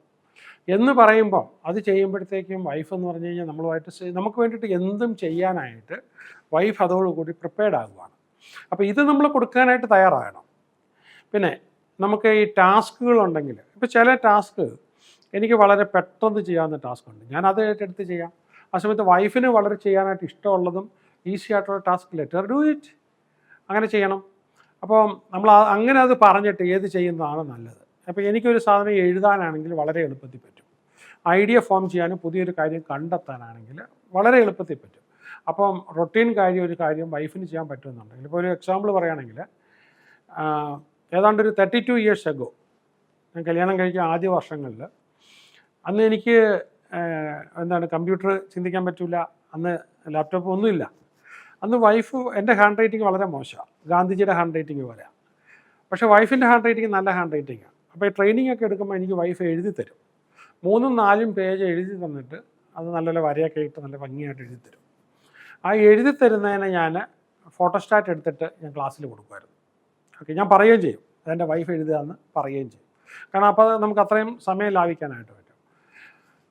എന്ന് പറയുമ്പോൾ അത് ചെയ്യുമ്പോഴത്തേക്കും വൈഫ് എന്ന് പറഞ്ഞു കഴിഞ്ഞാൽ നമുക്ക് വേണ്ടിയിട്ട് എന്തും ചെയ്യാനായിട്ട് വൈഫ് അതോടുകൂടി പ്രിപ്പയർഡ് ആകുവാണ്. അപ്പോൾ ഇത് നമ്മൾ കൊടുക്കാനായിട്ട് തയ്യാറാകണം. പിന്നെ നമുക്ക് ഈ ടാസ്കുകളുണ്ടെങ്കിൽ, ഇപ്പോൾ ചില ടാസ്ക് എനിക്ക് വളരെ പെട്ടെന്ന് ചെയ്യാവുന്ന ടാസ്ക് ഉണ്ട്, ഞാൻ അത് ഏറ്റെടുത്ത് ചെയ്യാം. ആ സമയത്ത് വൈഫിന് വളരെ ചെയ്യാനായിട്ട് ഇഷ്ടമുള്ളതും ഈസി ആയിട്ടുള്ള ടാസ്ക്, ലെറ്റർ ഡു ഇറ്റ്, അങ്ങനെ ചെയ്യണം. അപ്പോൾ നമ്മൾ അങ്ങനെ അത് പറഞ്ഞിട്ട് ഏത് ചെയ്യുന്നതാണ് നല്ലത്. അപ്പോൾ എനിക്കൊരു സാധനം എഴുതാനാണെങ്കിൽ വളരെ എളുപ്പത്തിൽ പറ്റും, ഐഡിയ ഫോം ചെയ്യാനും പുതിയൊരു കാര്യം കണ്ടെത്താനാണെങ്കിൽ വളരെ എളുപ്പത്തിൽ പറ്റും. അപ്പം റൊട്ടീൻ ഒരു കാര്യം വൈഫിന് ചെയ്യാൻ പറ്റുമെന്നുണ്ടെങ്കിൽ, ഇപ്പോൾ ഒരു എക്സാമ്പിൾ പറയുകയാണെങ്കിൽ, ഏതാണ്ടൊരു 32 years ago ഞാൻ കല്യാണം കഴിച്ച ആദ്യ വർഷങ്ങളിൽ, അന്ന് എനിക്ക് കമ്പ്യൂട്ടർ ചിന്തിക്കാൻ പറ്റില്ല, അന്ന് ലാപ്ടോപ്പ് ഒന്നുമില്ല. അന്ന് വൈഫ്, എൻ്റെ ഹാൻഡ് റൈറ്റിംഗ് വളരെ മോശമാണ്, ഗാന്ധിജിയുടെ ഹാൻഡ് റൈറ്റിംഗ് പോലെയാണ്. പക്ഷേ വൈഫിൻ്റെ ഹാൻഡ് റൈറ്റിംഗ് നല്ല ഹാൻഡ് റൈറ്റിംഗാണ്. അപ്പോൾ ഈ ട്രെയിനിങ് ഒക്കെ എടുക്കുമ്പോൾ എനിക്ക് വൈഫ് എഴുതി തരും, 3-4 പേജ് എഴുതി തന്നിട്ട് അത് നല്ല വരയൊക്കെ ഇട്ട് നല്ല ഭംഗിയായിട്ട് എഴുതി തരും. ആ എഴുതി തരുന്നതിനെ ഞാൻ ഫോട്ടോസ്റ്റാറ്റ് എടുത്തിട്ട് ഞാൻ ക്ലാസ്സിൽ കൊടുക്കുമായിരുന്നു. ഓക്കെ, ഞാൻ പറയുകയും ചെയ്യും, അതെൻ്റെ വൈഫ് എഴുതുകയെന്ന് പറയുകയും ചെയ്യും. കാരണം അപ്പോൾ നമുക്ക് അത്രയും സമയം ലാഭിക്കാനായിട്ട് പറ്റും.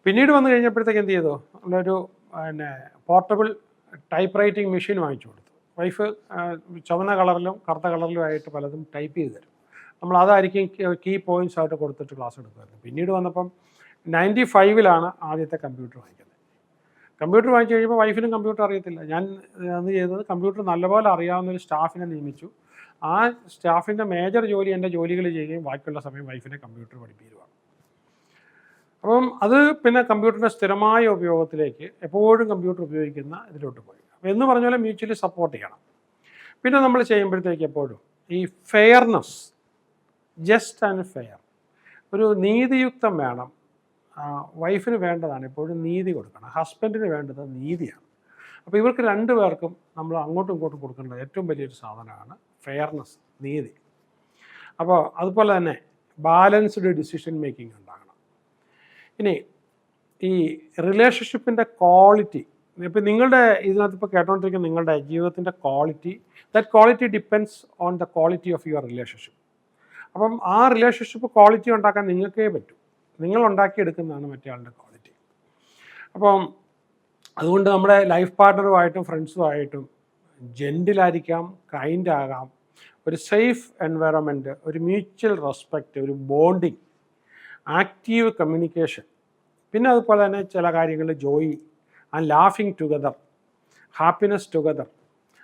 പിന്നീട് വന്നു കഴിഞ്ഞപ്പോഴത്തേക്ക് എന്ത് ചെയ്തു, നമ്മളൊരു പോർട്ടബിൾ ടൈപ്പ് റൈറ്റിംഗ് മെഷീൻ വാങ്ങിച്ചു കൊടുത്തു. വൈഫ് ചുവന്ന കളറിലും കറുത്ത കളറിലും ആയിട്ട് പലതും ടൈപ്പ് ചെയ്ത് തരും. നമ്മൾ അതായിരിക്കും കീ പോയിൻറ്റ്സ് ആയിട്ട് കൊടുത്തിട്ട് ക്ലാസ് എടുക്കുമായിരുന്നു. പിന്നീട് വന്നപ്പം 95 ആദ്യത്തെ കമ്പ്യൂട്ടർ വാങ്ങിക്കുന്നത്. കമ്പ്യൂട്ടർ വാങ്ങിച്ചു കഴിയുമ്പോൾ വൈഫിനും കമ്പ്യൂട്ടർ അറിയത്തില്ല. ഞാൻ അന്ന് ചെയ്തത്, കമ്പ്യൂട്ടർ നല്ലപോലെ അറിയാവുന്ന ഒരു സ്റ്റാഫിനെ നിയമിച്ചു. ആ സ്റ്റാഫിൻ്റെ മേജർ ജോലി എൻ്റെ ജോലികൾ ചെയ്യുകയും ബാക്കിയുള്ള സമയം വൈഫിനെ കമ്പ്യൂട്ടർ പഠിപ്പിക്കുകയാണ്. അപ്പം അത് പിന്നെ കമ്പ്യൂട്ടറിൻ്റെ സ്ഥിരമായ ഉപയോഗത്തിലേക്ക്, എപ്പോഴും കമ്പ്യൂട്ടർ ഉപയോഗിക്കുന്ന ഇതിലോട്ട് പോയി. അപ്പോൾ എന്ന് പറഞ്ഞ പോലെ മ്യൂച്വലി സപ്പോർട്ട് ചെയ്യണം. പിന്നെ നമ്മൾ ചെയ്യുമ്പോഴത്തേക്ക് എപ്പോഴും ഈ ഫെയർനെസ്, ജസ്റ്റ് ആൻഡ് ഫെയർ, ഒരു നീതിയുക്തം വേണം. വൈഫിന് വേണ്ടതാണ് എപ്പോഴും നീതി കൊടുക്കണം, ഹസ്ബൻഡിന് വേണ്ടത് നീതിയാണ്. അപ്പോൾ ഇവർക്ക് രണ്ടുപേർക്കും നമ്മൾ അങ്ങോട്ടും ഇങ്ങോട്ടും കൊടുക്കേണ്ട ഏറ്റവും വലിയൊരു സാധനമാണ് ഫെയർനെസ്, നീതി. അപ്പോൾ അതുപോലെ തന്നെ ബാലൻസ്ഡ് ഡിസിഷൻ മേക്കിംഗ് ഉണ്ടാകണം. ഇനി ഈ റിലേഷൻഷിപ്പിൻ്റെ ക്വാളിറ്റി, ഇപ്പം നിങ്ങളുടെ ഇതിനകത്ത് ഇപ്പോൾ കേട്ടോണ്ടിരിക്കുന്ന നിങ്ങളുടെ ജീവിതത്തിൻ്റെ quality, that quality depends on the quality of your relationship. അപ്പം ആ റിലേഷൻഷിപ്പ് ക്വാളിറ്റി ഉണ്ടാക്കാൻ നിങ്ങൾക്കേ പറ്റൂ, നിങ്ങൾ ഉണ്ടാക്കിയെടുക്കുന്നതാണ് മറ്റേ ആളുടെ ക്വാളിറ്റി. അപ്പം അതുകൊണ്ട് നമ്മുടെ ലൈഫ് പാർട്ട്ണറുമായിട്ടും ഫ്രണ്ട്സുമായിട്ടും ജെൻറ്റിലായിരിക്കാം, കൈൻഡ് ആകാം, ഒരു സേഫ് എൻവയറമെൻറ്റ്, ഒരു മ്യൂച്വൽ റെസ്പെക്റ്റ്, ഒരു ബോണ്ടിങ്, ആക്റ്റീവ് കമ്മ്യൂണിക്കേഷൻ, പിന്നെ അതുപോലെ തന്നെ ചില കാര്യങ്ങളിൽ ജോയ് ആൻഡ് ലാഫിങ് together, happiness together,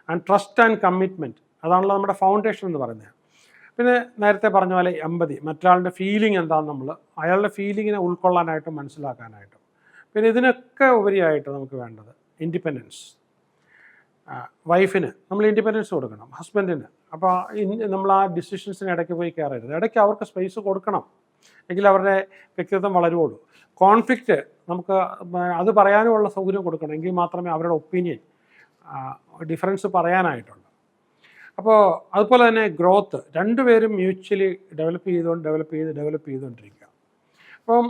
and trust and commitment, അതാണല്ലോ നമ്മുടെ ഫൗണ്ടേഷൻ എന്ന് പറയുന്നത്. പിന്നെ നേരത്തെ പറഞ്ഞ പോലെ എമ്പതി, മറ്റൊരാളുടെ ഫീലിംഗ് എന്താണെന്ന് നമ്മൾ അയാളുടെ ഫീലിങ്ങിനെ ഉൾക്കൊള്ളാനായിട്ടും മനസ്സിലാക്കാനായിട്ടും. പിന്നെ ഇതിനൊക്കെ ഉപരിയായിട്ട് നമുക്ക് വേണ്ടത് ഇൻഡിപെൻഡൻസ്. വൈഫിന് നമ്മൾ ഇൻഡിപെൻഡൻസ് കൊടുക്കണം, ഹസ്ബൻഡിന്. അപ്പോൾ നമ്മൾ ആ ഡിസിഷൻസിന് ഇടയ്ക്ക് പോയി കയറരുത്, ഇടയ്ക്ക് അവർക്ക് സ്പേസ് കൊടുക്കണം, എങ്കിൽ അവരുടെ വ്യക്തിത്വം വളരുകയുള്ളൂ. കോൺഫ്ലിക്റ്റ് നമുക്ക് അത് പറയാനുമുള്ള സൗകര്യം കൊടുക്കണം, എങ്കിൽ മാത്രമേ അവരുടെ ഒപ്പീനിയൻ ഡിഫറൻസ് പറയാനായിട്ടുള്ളൂ. അപ്പോൾ അതുപോലെ തന്നെ ഗ്രോത്ത്, രണ്ടുപേരും മ്യൂച്വലി ഡെവലപ്പ് ചെയ്തുകൊണ്ടിരിക്കുക. അപ്പം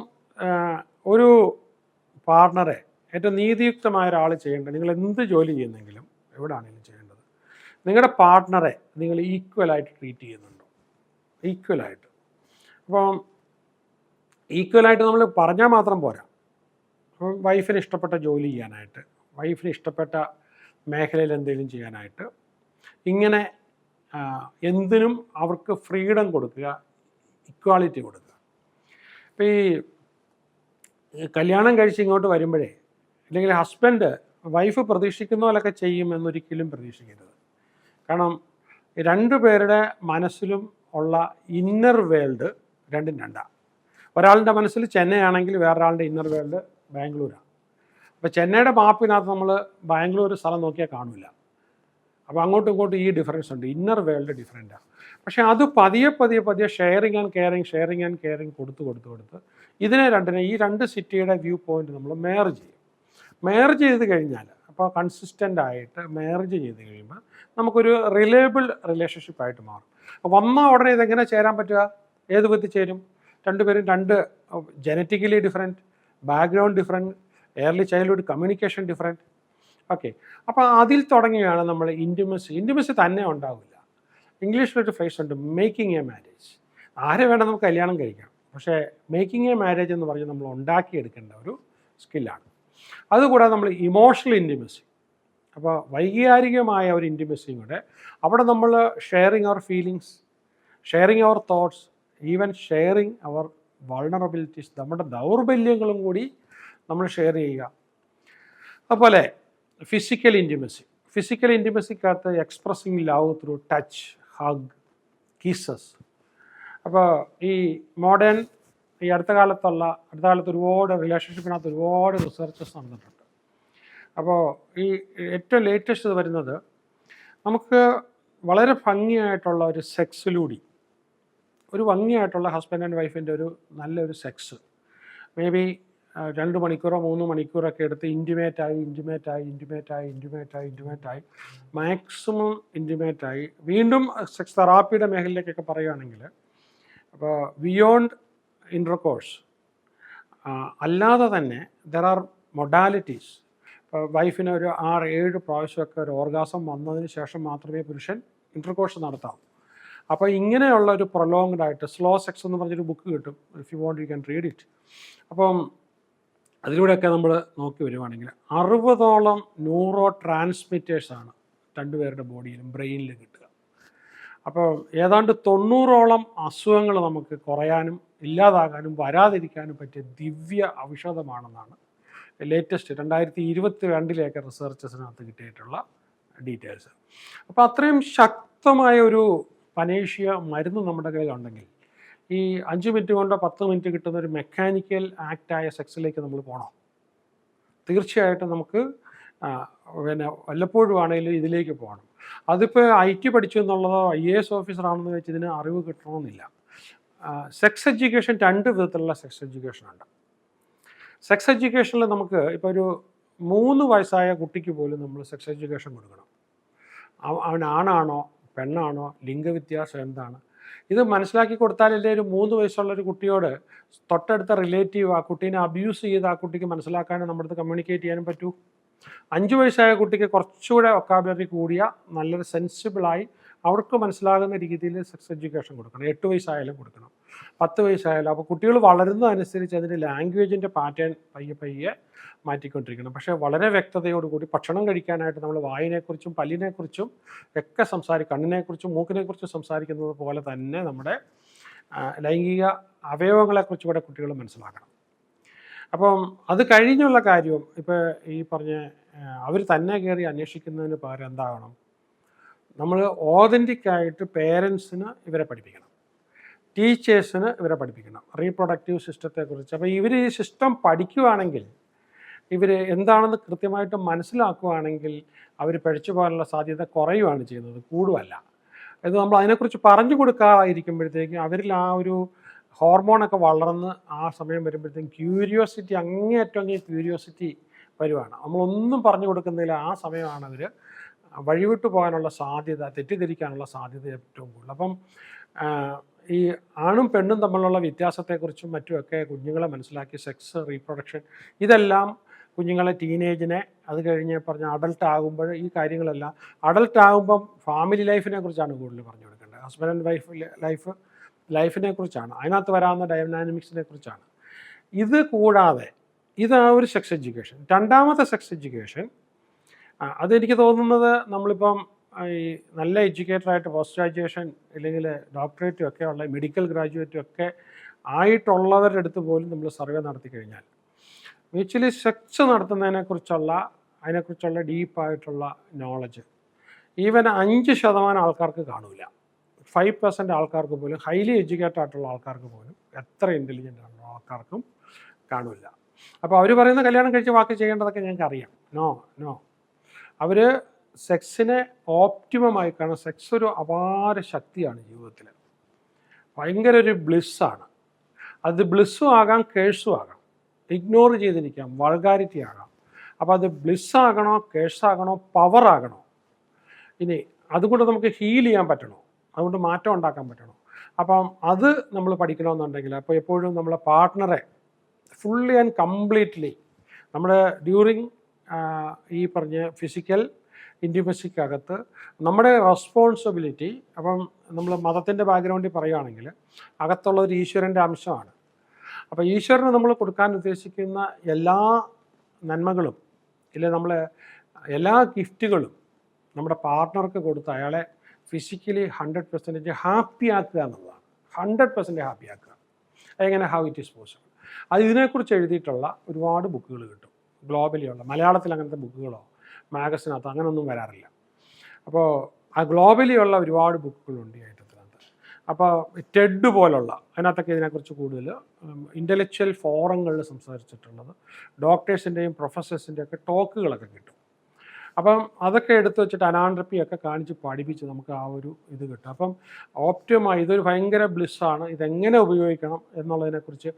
ഒരു പാർട്ണറെ ഏറ്റവും നീതിയുക്തമായ ഒരാൾ ചെയ്യേണ്ടത്, നിങ്ങൾ എന്ത് ജോലി ചെയ്യുന്നെങ്കിലും എവിടെയാണെങ്കിലും ചെയ്യേണ്ടത്, നിങ്ങളുടെ പാർട്ട്ണറെ നിങ്ങൾ ഈക്വലായിട്ട് ട്രീറ്റ് ചെയ്യുന്നുണ്ടോ, ഈക്വലായിട്ട്. അപ്പം ഈക്വലായിട്ട് നമ്മൾ പറഞ്ഞാൽ മാത്രം പോരാ. അപ്പം വൈഫിന് ഇഷ്ടപ്പെട്ട ജോലി ചെയ്യാനായിട്ട്, വൈഫിന് ഇഷ്ടപ്പെട്ട മേഖലയിൽ എന്തെങ്കിലും ചെയ്യാനായിട്ട്, ഇങ്ങനെ എന്തിനും അവർക്ക് ഫ്രീഡം കൊടുക്കുക, ഇക്വാളിറ്റി കൊടുക്കുക. ഇപ്പോൾ ഈ കല്യാണം കഴിച്ച് ഇങ്ങോട്ട് വരുമ്പോഴേ, അല്ലെങ്കിൽ ഹസ്ബൻഡ് വൈഫ് പ്രതീക്ഷിക്കുന്ന പോലൊക്കെ ചെയ്യുമെന്നൊരിക്കലും പ്രതീക്ഷിക്കരുത്. കാരണം രണ്ടുപേരുടെ മനസ്സിലും ഉള്ള ഇന്നർ വേൾഡ് രണ്ടും രണ്ടാണ്. ഒരാളുടെ മനസ്സിൽ ചെന്നൈ ആണെങ്കിൽ വേറൊരാളുടെ ഇന്നർ വേൾഡ് ബാംഗ്ലൂരാണ്. അപ്പോൾ ചെന്നൈയുടെ മാപ്പിനകത്ത് നമ്മൾ ബാംഗ്ലൂർ സ്ഥലം നോക്കിയാൽ കാണില്ല. അപ്പോൾ അങ്ങോട്ടും ഇങ്ങോട്ടും ഈ ഡിഫറൻസ് ഉണ്ട്, ഇന്നർ വേൾഡ് ഡിഫറെൻറ്റാണ്. പക്ഷേ അത് പതിയെ ഷെയറിങ് ആൻഡ് കെയറിങ് കൊടുത്ത് ഇതിനെ രണ്ടിനെ, ഈ രണ്ട് സിറ്റിയുടെ വ്യൂ പോയിന്റ് നമ്മൾ മേർജ് ചെയ്ത് കഴിഞ്ഞാൽ, അപ്പോൾ കൺസിസ്റ്റൻ്റ് ആയിട്ട് മേർജ് ചെയ്ത് കഴിയുമ്പോൾ നമുക്കൊരു റിലയബിൾ റിലേഷൻഷിപ്പായിട്ട് മാറും. വന്ന ഉടനെ ഇതെങ്ങനെ ചേരാൻ പറ്റുക, ഏത് വിധത്തിൽ ചേരും? രണ്ടുപേരും genetically different, background different, early childhood communication different. Okay, അപ്പോൾ അതിൽ തുടങ്ങിയാണ് നമ്മൾ ഇൻറ്റിമസി തന്നെ ഉണ്ടാവില്ല. ഇംഗ്ലീഷിലൊരു ഫ്രേസ് ഉണ്ട്, മേക്കിംഗ് എ മാരേജ്. ആരെ വേണം നമുക്ക് കല്യാണം കഴിക്കാം, പക്ഷേ മേക്കിംഗ് എ മാരേജ് എന്ന് പറഞ്ഞ് നമ്മൾ ഉണ്ടാക്കിയെടുക്കേണ്ട ഒരു സ്കില്ലാണ്. അതുകൂടാതെ നമ്മൾ ഇമോഷണൽ ഇൻറ്റിമസി, അപ്പോൾ വൈകാരികമായ ഒരു ഇൻറ്റിമസിയും കൂടെ, അവിടെ നമ്മൾ ഷെയറിങ് അവർ ഫീലിങ്സ്, ഷെയറിങ് അവർ തോട്ട്സ്, ഈവൻ ഷെയറിങ് അവർ വൾണറബിലിറ്റീസ്, നമ്മുടെ ദൗർബല്യങ്ങളും കൂടി നമ്മൾ ഷെയർ ചെയ്യുക. അതുപോലെ ഫിസിക്കൽ ഇൻറ്റിമസിക്കകത്ത് expressing love through touch, hug, kisses. അപ്പോൾ ഈ മോഡേൺ, ഈ അടുത്ത കാലത്ത് ഒരുപാട് റിലേഷൻഷിപ്പിനകത്ത് ഒരുപാട് റിസർച്ചസ് നടന്നിട്ടുണ്ട്. അപ്പോൾ ഈ ഏറ്റവും ലേറ്റസ്റ്റ് വരുന്നത്, നമുക്ക് വളരെ ഭംഗിയായിട്ടുള്ള ഒരു സെക്സിലൂടി, ഒരു ഭംഗിയായിട്ടുള്ള ഹസ്ബൻഡ് ആൻഡ് വൈഫിൻ്റെ ഒരു നല്ലൊരു സെക്സ്, മേ ബി 2 മണിക്കൂറോ 3 മണിക്കൂറൊക്കെ എടുത്ത് ഇൻറ്റിമേറ്റായി മാക്സിമം ഇൻറ്റിമേറ്റായി വീണ്ടും സെക്സ് തെറാപ്പിയുടെ മേഖലയിലേക്കൊക്കെ പറയുകയാണെങ്കിൽ, അപ്പോൾ ബിയോണ്ട് ഇൻ്റർകോഴ്സ് അല്ലാതെ തന്നെ ദർ ആർ മൊഡാലിറ്റീസ്. ഇപ്പോൾ വൈഫിന് ഒരു 6-7 പ്രാവശ്യമൊക്കെ ഒരു ഓർഗാസം വന്നതിന് ശേഷം മാത്രമേ പുരുഷൻ ഇൻ്റർകോഴ്സ് നടത്താവൂ. അപ്പോൾ ഇങ്ങനെയുള്ള ഒരു പ്രൊലോങ്ഡ് ആയിട്ട് സ്ലോ സെക്സ് എന്ന് പറഞ്ഞൊരു ബുക്ക് കിട്ടും, if you want you can read it. അപ്പം അതിലൂടെയൊക്കെ നമ്മൾ നോക്കി വരുവാണെങ്കിൽ 60ഓളം ന്യൂറോ ട്രാൻസ്മിറ്റേഴ്സാണ് രണ്ടുപേരുടെ ബോഡിയിലും ബ്രെയിനിലും കിട്ടുക. അപ്പോൾ ഏതാണ്ട് 90ഓളം അസുഖങ്ങൾ നമുക്ക് കുറയാനും ഇല്ലാതാകാനും വരാതിരിക്കാനും പറ്റിയ ദിവ്യ ഔഷധമാണെന്നാണ് ലേറ്റസ്റ്റ് 2022 റിസർച്ചസിനകത്ത് കിട്ടിയിട്ടുള്ള ഡീറ്റെയിൽസ്. അപ്പോൾ അത്രയും ശക്തമായ ഒരു പനേഷ്യ മരുന്ന് നമ്മുടെ കയ്യിലുണ്ടെങ്കിൽ, ഈ 5 മിനിറ്റ് കൊണ്ടോ 10 മിനിറ്റ് കിട്ടുന്ന ഒരു മെക്കാനിക്കൽ ആക്റ്റായ സെക്സിലേക്ക് നമ്മൾ പോകണം. തീർച്ചയായിട്ടും നമുക്ക് വല്ലപ്പോഴും ആണെങ്കിലും ഇതിലേക്ക് പോകണം. അതിപ്പോൾ IT പഠിച്ചു എന്നുള്ളതോ IAS ഓഫീസറാണെന്ന് വെച്ച് ഇതിന് അറിവ് കിട്ടണമെന്നില്ല. സെക്സ് എഡ്യൂക്കേഷൻ 2 വിധത്തിലുള്ള സെക്സ് എഡ്യൂക്കേഷൻ ഉണ്ട്. സെക്സ് എഡ്യൂക്കേഷനിൽ നമുക്ക് ഇപ്പോൾ ഒരു 3 വയസ്സായ കുട്ടിക്ക് പോലും നമ്മൾ സെക്സ് എഡ്യൂക്കേഷൻ കൊടുക്കണം. അവൻ ആണാണോ പെണ്ണാണോ, ലിംഗവ്യത്യാസം എന്താണ്, ഇത് മനസ്സിലാക്കി കൊടുത്താലല്ലേ ഒരു 3 വയസ്സുള്ളൊരു കുട്ടിയോട് തൊട്ടടുത്ത റിലേറ്റീവ് ആ കുട്ടീനെ അബ്യൂസ് ചെയ്ത് ആ കുട്ടിക്ക് മനസ്സിലാക്കാനും നമ്മുടെ അടുത്ത് കമ്മ്യൂണിക്കേറ്റ് ചെയ്യാനും പറ്റൂ. 5 വയസ്സായ കുട്ടിക്ക് കുറച്ചുകൂടെ വൊക്കാബുലറി കൂടിയ നല്ലൊരു സെൻസിബിളായി അവർക്ക് മനസ്സിലാകുന്ന രീതിയിൽ സെക്സ് എഡ്യൂക്കേഷൻ കൊടുക്കണം. 8 വയസ്സായാലും കൊടുക്കണം, 10 വയസ്സായാലും. അപ്പോൾ കുട്ടികൾ വളരുന്നതനുസരിച്ച് അതിൻ്റെ ലാംഗ്വേജിൻ്റെ പാറ്റേൺ പയ്യെ മാറ്റിക്കൊണ്ടിരിക്കണം. പക്ഷേ വളരെ വ്യക്തതയോടുകൂടി ഭക്ഷണം കഴിക്കാനായിട്ട് നമ്മൾ വായിനെക്കുറിച്ചും പല്ലിനെക്കുറിച്ചും ഒക്കെ കണ്ണിനെക്കുറിച്ചും മൂക്കിനെക്കുറിച്ചും സംസാരിക്കുന്നത് പോലെ തന്നെ നമ്മുടെ ലൈംഗിക അവയവങ്ങളെക്കുറിച്ചും കൂടെ കുട്ടികൾ മനസ്സിലാക്കണം. അപ്പം അത് കഴിഞ്ഞുള്ള കാര്യവും ഇപ്പോൾ ഈ പറഞ്ഞ അവർ തന്നെ കയറി അന്വേഷിക്കുന്നതിന് പകരം എന്താകണം, നമ്മൾ ഓതൻറ്റിക്കായിട്ട് പേരൻസിന് ഇവരെ പഠിപ്പിക്കണം, ടീച്ചേഴ്സിന് ഇവരെ പഠിപ്പിക്കണം റീപ്രൊഡക്റ്റീവ് സിസ്റ്റത്തെക്കുറിച്ച്. അപ്പോൾ ഇവർ ഈ സിസ്റ്റം പഠിക്കുകയാണെങ്കിൽ, ഇവർ എന്താണെന്ന് കൃത്യമായിട്ട് മനസ്സിലാക്കുകയാണെങ്കിൽ അവർ പിഴച്ചു പോകാനുള്ള സാധ്യത കുറയുകയാണ് ചെയ്യുന്നത്, കൂടുകയല്ല. ഇത് നമ്മൾ അതിനെക്കുറിച്ച് പറഞ്ഞു കൊടുക്കാതിരിക്കുമ്പോഴത്തേക്കും അവരിൽ ആ ഒരു ഹോർമോണൊക്കെ വളർന്ന് ആ സമയം വരുമ്പോഴത്തേക്കും ക്യൂരിയോസിറ്റി, അങ്ങേയറ്റം ക്യൂരിയോസിറ്റി വരുവാണ്. നമ്മളൊന്നും പറഞ്ഞു കൊടുക്കുന്നില്ല, ആ സമയമാണ് അവർ വഴിവിട്ടു പോകാനുള്ള സാധ്യത, തെറ്റിദ്ധരിക്കാനുള്ള സാധ്യത ഏറ്റവും കൂടുതൽ. അപ്പം ഈ ആണും പെണ്ണും തമ്മിലുള്ള വ്യത്യാസത്തെക്കുറിച്ചും മറ്റുമൊക്കെ കുഞ്ഞുങ്ങളെ മനസ്സിലാക്കി സെക്സ്, റീപ്രൊഡക്ഷൻ, ഇതെല്ലാം കുഞ്ഞുങ്ങളെ, ടീനേജിനെ, അത് കഴിഞ്ഞ് പറഞ്ഞ അഡൾട്ട് ആകുമ്പോൾ ഈ കാര്യങ്ങളെല്ലാം, അഡൾട്ട് ആകുമ്പം ഫാമിലി ലൈഫിനെ കുറിച്ചാണ് കൂടുതൽ പറഞ്ഞു കൊടുക്കേണ്ടത്. ഹസ്ബൻഡ് ആൻഡ് വൈഫ് ലൈഫിനെ കുറിച്ചാണ്, അതിനകത്ത് വരാവുന്ന ഡൈനാമിക്സിനെ കുറിച്ചാണ്. ഇത് കൂടാതെ ഇത് ആ ഒരു സെക്സ് എഡ്യൂക്കേഷൻ. രണ്ടാമത്തെ സെക്സ് എഡ്യൂക്കേഷൻ, അതെനിക്ക് തോന്നുന്നത് നമ്മളിപ്പം ഈ നല്ല എഡ്യൂക്കേറ്റഡായിട്ട് പോസ്റ്റ് ഗ്രാജുവേഷൻ ഇല്ലെങ്കിൽ ഡോക്ടറേറ്റും ഒക്കെ ഉള്ള മെഡിക്കൽ ഗ്രാജുവേറ്റും ഒക്കെ ആയിട്ടുള്ളവരുടെ അടുത്ത് പോലും നമ്മൾ സർവേ നടത്തി കഴിഞ്ഞാൽ മ്യൂച്വലി സെക്സ് അതിനെക്കുറിച്ചുള്ള ഡീപ്പായിട്ടുള്ള നോളജ് ഈവൻ 5% ആൾക്കാർക്ക് കാണില്ല. 5% ആൾക്കാർക്ക് പോലും, ഹൈലി എഡ്യൂക്കേറ്റഡ് ആയിട്ടുള്ള ആൾക്കാർക്ക് പോലും, എത്ര ഇൻ്റലിജൻ്റ് ആയിട്ടുള്ള ആൾക്കാർക്കും കാണില്ല. അപ്പോൾ അവർ പറയുന്ന കല്യാണം കഴിച്ച് ബാക്കി ചെയ്യേണ്ടതൊക്കെ ഞങ്ങൾക്ക് അറിയാം. നോ അവർ സെക്സിനെ ഓപ്റ്റിമമായി കാണും. സെക്സ് ഒരു അപാര ശക്തിയാണ് ജീവിതത്തിൽ, ഭയങ്കര ഒരു ബ്ലിസ്സാണ്. അത് ബ്ലിസ്സും ആകാം, കേഴ്സും ആകാം, ഇഗ്നോർ ചെയ്തിരിക്കാം, വൾഗാരിറ്റി ആകാം. അപ്പോൾ അത് ബ്ലിസ്സാകണോ, കേഴ്സാകണോ, പവറാകണോ, ഇനി അതുകൊണ്ട് നമുക്ക് ഹീൽ ചെയ്യാൻ പറ്റണോ, അതുകൊണ്ട് മാറ്റം ഉണ്ടാക്കാൻ പറ്റണോ. അപ്പം അത് നമ്മൾ പഠിക്കണമെന്നുണ്ടെങ്കിൽ, അപ്പോൾ എപ്പോഴും നമ്മളെ പാർട്ട്ണറെ ഫുള്ളി ആൻഡ് കംപ്ലീറ്റ്ലി നമ്മുടെ ഡ്യൂറിങ് ഈ പറഞ്ഞ ഫിസിക്കൽ ഇൻറ്റിമസിക്കകത്ത് നമ്മുടെ റെസ്പോൺസിബിലിറ്റി. അപ്പം നമ്മൾ മതത്തിൻ്റെ ബാക്ക്ഗ്രൗണ്ടിൽ പറയുകയാണെങ്കിൽ അകത്തുള്ള ഒരു ഈശ്വരൻ്റെ അംശമാണ്. അപ്പോൾ ഈശ്വരന് നമ്മൾ കൊടുക്കാൻ ഉദ്ദേശിക്കുന്ന എല്ലാ നന്മകളും ഇല്ല, നമ്മളെ എല്ലാ ഗിഫ്റ്റുകളും നമ്മുടെ പാർട്ട്ണർക്ക് കൊടുത്ത് അയാളെ ഫിസിക്കലി 100% ഹാപ്പി ആക്കുക എന്നുള്ളതാണ്. 100% ഹാപ്പി ആക്കുക. അതെങ്ങനെ, ഹൗ ഇറ്റ് ഈസ് പോസിബിൾ. അത് ഇതിനെക്കുറിച്ച് എഴുതിയിട്ടുള്ള ഒരുപാട് ബുക്കുകൾ കിട്ടും ഗ്ലോബലിയുള്ള. മലയാളത്തിൽ അങ്ങനത്തെ ബുക്കുകളോ മാഗസിനകത്തോ അങ്ങനെയൊന്നും വരാറില്ല. അപ്പോൾ ആ ഗ്ലോബലിയുള്ള ഒരുപാട് ബുക്കുകളുണ്ട് ഈ ഐറ്റത്തിനകത്ത്. അപ്പോൾ ടെഡ് പോലുള്ള അതിനകത്തൊക്കെ ഇതിനെക്കുറിച്ച് കൂടുതൽ ഇൻ്റലക്ച്വൽ ഫോറങ്ങളിൽ സംസാരിച്ചിട്ടുള്ളത്, ഡോക്ടേഴ്സിൻ്റെയും പ്രൊഫസേഴ്സിൻ്റെയും ഒക്കെ ടോക്കുകളൊക്കെ കിട്ടും. അപ്പം അതൊക്കെ എടുത്ത് വെച്ചിട്ട് അനാൻഡ്രപ്പിയൊക്കെ കാണിച്ച് പഠിപ്പിച്ച് നമുക്ക് ആ ഒരു ഇത് കിട്ടും. അപ്പം ഓപ്റ്റിമായി ഇതൊരു ഭയങ്കര ബ്ലിസ്സാണ്, ഇതെങ്ങനെ ഉപയോഗിക്കണം എന്നുള്ളതിനെക്കുറിച്ച്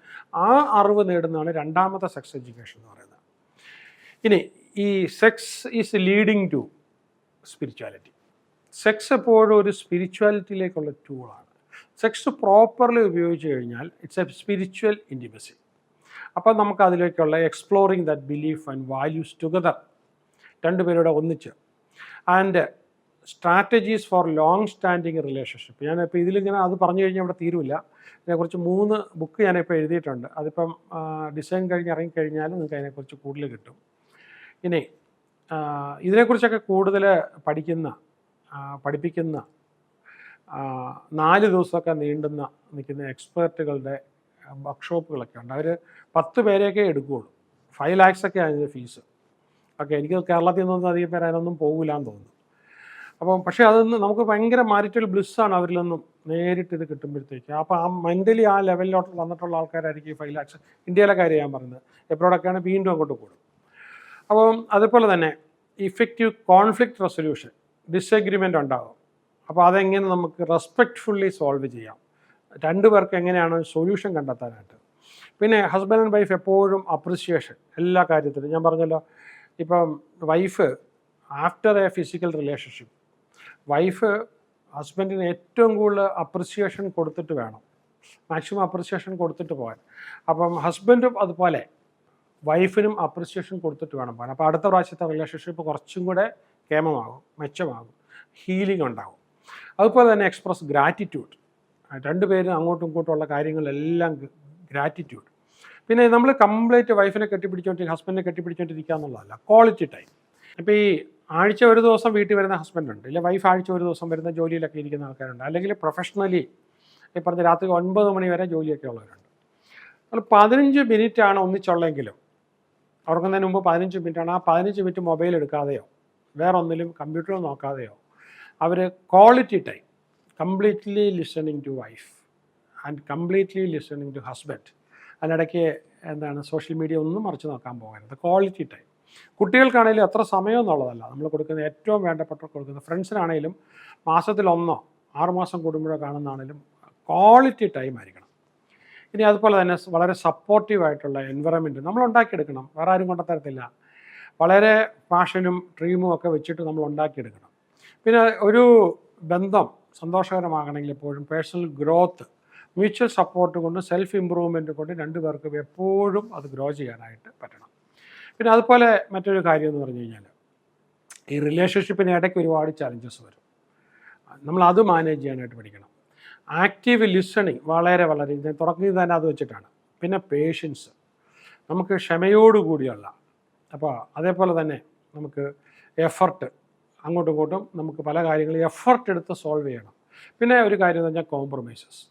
ആ അറിവ് നേടുന്നതാണ് രണ്ടാമത്തെ സെക്സ് എഡ്യൂക്കേഷൻ എന്ന് പറയുന്നത്. ഇനി ഈ sex is leading to spirituality. Sex എപ്പോഴും ഒരു സ്പിരിച്വാലിറ്റിയിലേക്കുള്ള ടൂളാണ്. സെക്സ് പ്രോപ്പർലി ഉപയോഗിച്ച് കഴിഞ്ഞാൽ ഇറ്റ്സ് എ സ്പിരിച്വൽ ഇൻറ്റിമസി. അപ്പം നമുക്ക് അതിലേക്കുള്ള exploring that belief and values together, രണ്ടുപേരുടെ ഒന്നിച്ച്, and strategies for long standing relationship. ഞാനിപ്പോൾ ഇതിലിങ്ങനെ അത് പറഞ്ഞു കഴിഞ്ഞാൽ ഇവിടെ തീരുമില്ല. ഇതിനെക്കുറിച്ച് 3 ബുക്ക് ഞാനിപ്പോൾ എഴുതിയിട്ടുണ്ട്. അതിപ്പം ഡിസൈൻ കഴിഞ്ഞ് ഇറങ്ങിക്കഴിഞ്ഞാൽ നിങ്ങൾക്ക് അതിനെക്കുറിച്ച് കൂടുതൽ കിട്ടും. ഇനി ഇതിനെക്കുറിച്ചൊക്കെ കൂടുതൽ പഠിപ്പിക്കുന്ന 4 ദിവസമൊക്കെ നിൽക്കുന്ന എക്സ്പേർട്ടുകളുടെ വർക്ക്ഷോപ്പുകളൊക്കെ ഉണ്ട്. അവർ 10 പേരെയൊക്കെ എടുക്കുകയുള്ളൂ. 5 lakhs ഒക്കെ അതിൻ്റെ ഫീസ്. ഓക്കെ, എനിക്ക് കേരളത്തിൽ നിന്നൊന്നും അധികം പേര് അതിനൊന്നും പോകില്ലാന്ന് തോന്നുന്നു. അപ്പം പക്ഷേ അതൊന്നും നമുക്ക് ഭയങ്കര മാരിറ്റൽ ബ്ലിസ്സാണ് അവരിൽ നിന്നും നേരിട്ട് ഇത് കിട്ടുമ്പോഴത്തേക്ക്. അപ്പോൾ ആ മെൻ്റലി ആ ലെവലിലോട്ട് വന്നിട്ടുള്ള ആൾക്കാരായിരിക്കും 5 lakhs. ഇന്ത്യയിലെ കാര്യം ഞാൻ പറയുന്നത്, എപ്പോഴൊക്കെയാണ് വീണ്ടും അങ്ങോട്ട് കൂടും. അപ്പം അതുപോലെ തന്നെ ഇഫക്റ്റീവ് കോൺഫ്ലിക്റ്റ് റെസൊല്യൂഷൻ, ഡിസഗ്രിമെൻ്റ് ഉണ്ടാകും. അപ്പോൾ അതെങ്ങനെ നമുക്ക് റെസ്പെക്റ്റ്ഫുള്ളി സോൾവ് ചെയ്യാം, 2 പേർക്ക് എങ്ങനെയാണ് സൊല്യൂഷൻ കണ്ടെത്താനായിട്ട്. പിന്നെ ഹസ്ബൻഡ് ആൻഡ് വൈഫ് എപ്പോഴും അപ്രിസിയേഷൻ എല്ലാ കാര്യത്തിലും. ഞാൻ പറഞ്ഞല്ലോ, ഇപ്പം wife after A physical relationship, wife ഹസ്ബൻഡിന് ഏറ്റവും കൂടുതൽ അപ്രിസിയേഷൻ കൊടുത്തിട്ട് വേണം, മാക്സിമം അപ്രിസിയേഷൻ കൊടുത്തിട്ട് പോകാൻ. അപ്പം ഹസ്ബൻഡും അതുപോലെ വൈഫിനും അപ്രിസിയേഷൻ കൊടുത്തിട്ട് വേണം പോകാൻ. അപ്പോൾ അടുത്ത പ്രാവശ്യത്തെ റിലേഷൻഷിപ്പ് കുറച്ചും കൂടെ കേമമാകും, മെച്ചമാകും, ഹീലിംഗ് ഉണ്ടാകും. അതുപോലെ തന്നെ എക്സ്പ്രസ് ഗ്രാറ്റിറ്റ്യൂഡ്, 2 പേരും അങ്ങോട്ടും ഇങ്ങോട്ടുമുള്ള കാര്യങ്ങളെല്ലാം ഗ്രാറ്റിറ്റ്യൂഡ്. പിന്നെ നമ്മൾ കംപ്ലീറ്റ് വൈഫിനെ ഹസ്ബൻഡിനെ കെട്ടിപ്പിടിച്ചോണ്ടിരിക്കുക എന്നുള്ളതല്ല, ക്വാളിറ്റി ടൈം. ഇപ്പോൾ ഈ ആഴ്ച ഒരു ദിവസം വീട്ടിൽ വരുന്ന ഹസ്ബൻഡുണ്ട്, ഇല്ല വൈഫ് ആഴ്ച ഒരു ദിവസം വരുന്ന ജോലിയിലൊക്കെ ഇരിക്കുന്ന ആൾക്കാരുണ്ട്, അല്ലെങ്കിൽ പ്രൊഫഷണലി ഈ പറഞ്ഞ രാത്രി 9 മണി വരെ ജോലിയൊക്കെ ഉള്ളവരുണ്ട്. അത് 15 മിനിറ്റാണ് ഒന്നിച്ചുള്ളെങ്കിലും, ഉറങ്ങുന്നതിന് മുമ്പ് 15 മിനിറ്റാണ്. ആ 15 മിനിറ്റ് മൊബൈൽ എടുക്കാതെയോ വേറെ ഒന്നിലും കമ്പ്യൂട്ടറിൽ നോക്കാതെയോ അവർ quality time, completely listening to wife and completely listening to husband. അതിനിടയ്ക്ക് എന്താണ് സോഷ്യൽ മീഡിയ ഒന്നും മറിച്ച് നോക്കാൻ പോകരുത്. Quality time. കുട്ടികൾക്കാണെങ്കിലും എത്ര സമയം എന്നുള്ളതല്ല നമ്മൾ കൊടുക്കുന്ന ഏറ്റവും വേണ്ടപ്പെട്ട കൊടുക്കുന്ന ഫ്രണ്ട്സിനാണെങ്കിലും മാസത്തിലൊന്നോ 6 മാസം കൂടുമ്പോഴോ കാണുന്നതാണെങ്കിലും ക്വാളിറ്റി ടൈം ആയിരിക്കണം. ഇനി അതുപോലെ തന്നെ വളരെ സപ്പോർട്ടീവായിട്ടുള്ള എൻവയറമെൻറ്റ് നമ്മൾ ഉണ്ടാക്കിയെടുക്കണം. വേറെ ആരും കൊണ്ടുത്തരത്തില്ല. വളരെ പാഷനും ഡ്രീമും ഒക്കെ വെച്ചിട്ട് നമ്മൾ ഉണ്ടാക്കിയെടുക്കണം. പിന്നെ ഒരു ബന്ധം സന്തോഷകരമാകണമെങ്കിൽ എപ്പോഴും പേഴ്സണൽ ഗ്രോത്ത്, മ്യൂച്വൽ സപ്പോർട്ട് കൊണ്ട്, സെൽഫ് ഇമ്പ്രൂവ്മെൻറ്റ് കൊണ്ട് രണ്ടുപേർക്കും എപ്പോഴും അത് ഗ്രോ ചെയ്യാനായിട്ട് പറ്റണം. പിന്നെ അതുപോലെ മറ്റൊരു കാര്യം എന്ന് പറഞ്ഞു കഴിഞ്ഞാൽ ഈ റിലേഷൻഷിപ്പിന് ഇടയ്ക്ക് ഒരുപാട് ചലഞ്ചസ് വരും. നമ്മളത് മാനേജ് ചെയ്യാനായിട്ട് പഠിക്കണം. ആക്റ്റീവ് ലിസണിങ് വളരെ ഞാൻ തുടങ്ങുന്നത് തന്നെ അത് വെച്ചിട്ടാണ്. പിന്നെ പേഷ്യൻസ്, നമുക്ക് ക്ഷമയോടുകൂടിയുള്ള, അപ്പോൾ അതേപോലെ തന്നെ നമുക്ക് എഫർട്ട്, അങ്ങോട്ടും ഇങ്ങോട്ടും നമുക്ക് പല കാര്യങ്ങളും എഫർട്ട് എടുത്ത് സോൾവ് ചെയ്യണം. പിന്നെ ഒരു കാര്യം എന്ന് പറഞ്ഞാൽ കോംപ്രമൈസസ്.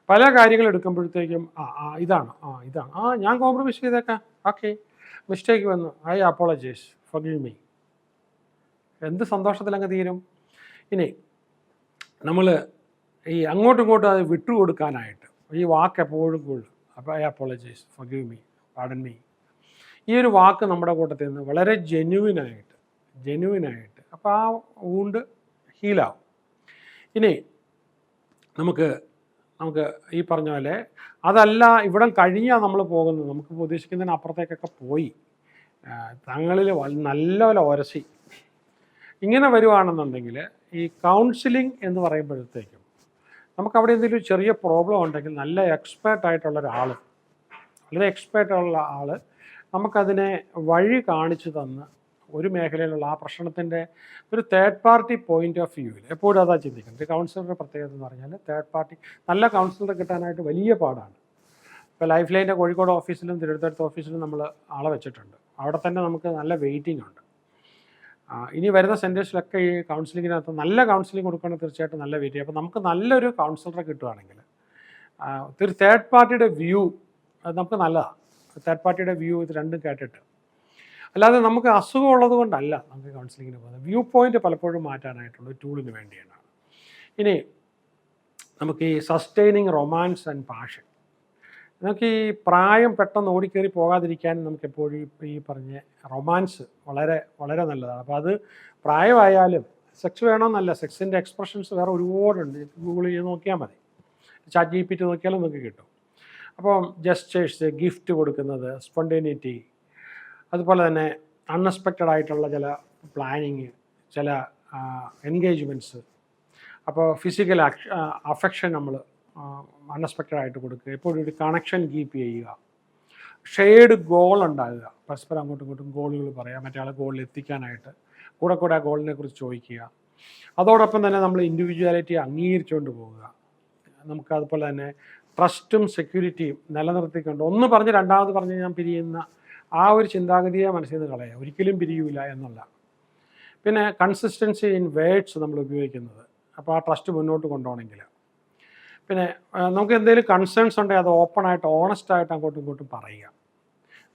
പല കാര്യങ്ങൾ എടുക്കുമ്പോഴത്തേക്കും ഇതാണ് ഞാൻ കോംപ്രമൈസ് ചെയ്തേക്കാം, ഓക്കെ മിസ്റ്റേക്ക് വന്നു, ഐ അപ്പോളജൈസ്, ഫർഗീവ് മീ. എന്ത് സന്തോഷത്തിലങ്ങ് തീരും. ഇനി നമ്മൾ ഈ അങ്ങോട്ടും ഇങ്ങോട്ടും അത് വിട്ടുകൊടുക്കാനായിട്ട് ഈ വാക്ക് എപ്പോഴും കൂടുതൽ, അപ്പോൾ I apologise, forgive me, pardon me, ഈ ഒരു വാക്ക് നമ്മുടെ കൂട്ടത്തിൽ നിന്ന് വളരെ ജെന്യുവിനായിട്ട് അപ്പോൾ ആ വൂണ്ട് ഹീലാവും. ഇനി നമുക്ക് ഈ പറഞ്ഞ പോലെ അതല്ല ഇവിടം കഴിഞ്ഞാൽ നമ്മൾ പോകുന്നത്, നമുക്ക് ഉദ്ദേശിക്കുന്നതിന് അപ്പുറത്തേക്കൊക്കെ പോയി തങ്ങളിൽ നല്ലപോലെ ഉരസി ഇങ്ങനെ വരുവാണെന്നുണ്ടെങ്കിൽ ഈ കൗൺസിലിംഗ് എന്ന് പറയുമ്പോഴത്തേക്കും നമുക്കവിടെ എന്തെങ്കിലും ചെറിയ പ്രോബ്ലം ഉണ്ടെങ്കിൽ നല്ല എക്സ്പേർട്ടായിട്ടുള്ള ഒരാൾ, വളരെ എക്സ്പേർട്ടുള്ള ആൾ നമുക്കതിനെ വഴി കാണിച്ചു തന്ന് ഒരു മേഖലയിലുള്ള ആ പ്രശ്നത്തിൻ്റെ ഒരു തേർഡ് പാർട്ടി പോയിൻ്റ് ഓഫ് വ്യൂവിൽ എപ്പോഴും അതാ ചിന്തിക്കുന്നത്. കൗൺസിലറുടെ പ്രത്യേകത എന്ന് പറഞ്ഞാൽ തേർഡ് പാർട്ടി നല്ല കൗൺസിലറെ കിട്ടാനായിട്ട് വലിയ പാടാണ്. ഇപ്പോൾ ലൈഫ് ലൈൻ്റെ കോഴിക്കോട് ഓഫീസിലും തിരുവനന്തപുരത്ത് ഓഫീസിലും നമ്മൾ ആളെ വെച്ചിട്ടുണ്ട്. അവിടെ തന്നെ നമുക്ക് നല്ല വെയിറ്റിംഗ് ഉണ്ട്. ഇനി വരുന്ന സെൻറ്റേഴ്സിലൊക്കെ ഈ കൗൺസിലിങ്ങിനകത്ത് നല്ല കൗൺസിലിംഗ് കൊടുക്കുകയാണെങ്കിൽ തീർച്ചയായിട്ടും നല്ല വെയിറ്റിംഗ്. അപ്പോൾ നമുക്ക് നല്ലൊരു കൗൺസിലറെ കിട്ടുകയാണെങ്കിൽ ഒരു തേർഡ് പാർട്ടിയുടെ വ്യൂ അത് നമുക്ക് നല്ലതാണ്. തേർഡ് പാർട്ടിയുടെ വ്യൂ ഇത് രണ്ടും കേട്ടിട്ട്, അല്ലാതെ നമുക്ക് അസുഖമുള്ളത് കൊണ്ടല്ല നമുക്ക് കൗൺസിലിങ്ങിന് പോകുന്നത്. വ്യൂ പോയിൻ്റ് പലപ്പോഴും മാറ്റാനായിട്ടുള്ള ഒരു ടൂളിന് വേണ്ടിയാണ്. ഇനി നമുക്ക് ഈ സസ്റ്റെയിനിങ് റൊമാൻസ് ആൻഡ് പാഷൻ, നമുക്ക് ഈ പ്രായം പെട്ടെന്ന് ഓടിക്കേറി പോകാതിരിക്കാൻ നമുക്ക് എപ്പോഴും ഈ പറഞ്ഞ റൊമാൻസ് വളരെ വളരെ നല്ലതാണ്. അപ്പോൾ അത് പ്രായമായാലും സെക്സ് വേണമെന്നല്ല, സെക്സിൻ്റെ എക്സ്പ്രഷൻസ് വേറെ ഒരുപാടുണ്ട്. ഗൂഗിൾ ചെയ്ത് നോക്കിയാൽ മതി, ചാറ്റ് GPT നോക്കിയാലും നമുക്ക് കിട്ടും. അപ്പോൾ ജസ്റ്റേഴ്സ്, ഗിഫ്റ്റ് കൊടുക്കുന്നത്, സ്പോണ്ടേനിറ്റി, അതുപോലെ തന്നെ അൺഎക്സ്പെക്റ്റഡ് ആയിട്ടുള്ള ചില പ്ലാനിങ്, ചില എൻഗേജ്മെൻറ്റ്സ്, അപ്പോൾ ഫിസിക്കൽ അഫെക്ഷൻ നമ്മൾ അൺഎക്സ്പെക്റ്റഡ് ആയിട്ട് കൊടുക്കുക, എപ്പോഴും ഒരു കണക്ഷൻ കീപ്പ് ചെയ്യുക, ഷെയർഡ് ഗോൾ ഉണ്ടാകുക, പരസ്പരം അങ്ങോട്ടും ഇങ്ങോട്ടും ഗോളുകൾ പറയുക, മറ്റേ ആളെ ഗോളിൽ എത്തിക്കാനായിട്ട് കൂടെ ആ ഗോളിനെ കുറിച്ച് ചോദിക്കുക. അതോടൊപ്പം തന്നെ നമ്മൾ ഇൻഡിവിജ്വാലിറ്റി അംഗീകരിച്ചുകൊണ്ട് പോവുക. നമുക്ക് അതുപോലെ തന്നെ ട്രസ്റ്റും സെക്യൂരിറ്റിയും നിലനിർത്തിക്കൊണ്ട് ഒന്ന് പറഞ്ഞ് രണ്ടാമത് പറഞ്ഞ് ഞാൻ പിരിയുന്ന ആ ഒരു ചിന്താഗതിയെ മനസ്സിൽ നിന്ന് കളയുക, ഒരിക്കലും പിരിയൂല എന്നുള്ള. പിന്നെ കൺസിസ്റ്റൻസി ഇൻ വേർഡ്സ് നമ്മൾ ഉപയോഗിക്കുന്നത്, അപ്പോൾ ആ ട്രസ്റ്റ് മുന്നോട്ട് കൊണ്ടുപോകണമെങ്കിൽ. പിന്നെ നമുക്ക് എന്തെങ്കിലും കൺസേൺസ് ഉണ്ടെങ്കിൽ അത് ഓപ്പണായിട്ട് ഓണസ്റ്റായിട്ട് അങ്ങോട്ടും ഇങ്ങോട്ടും പറയുക.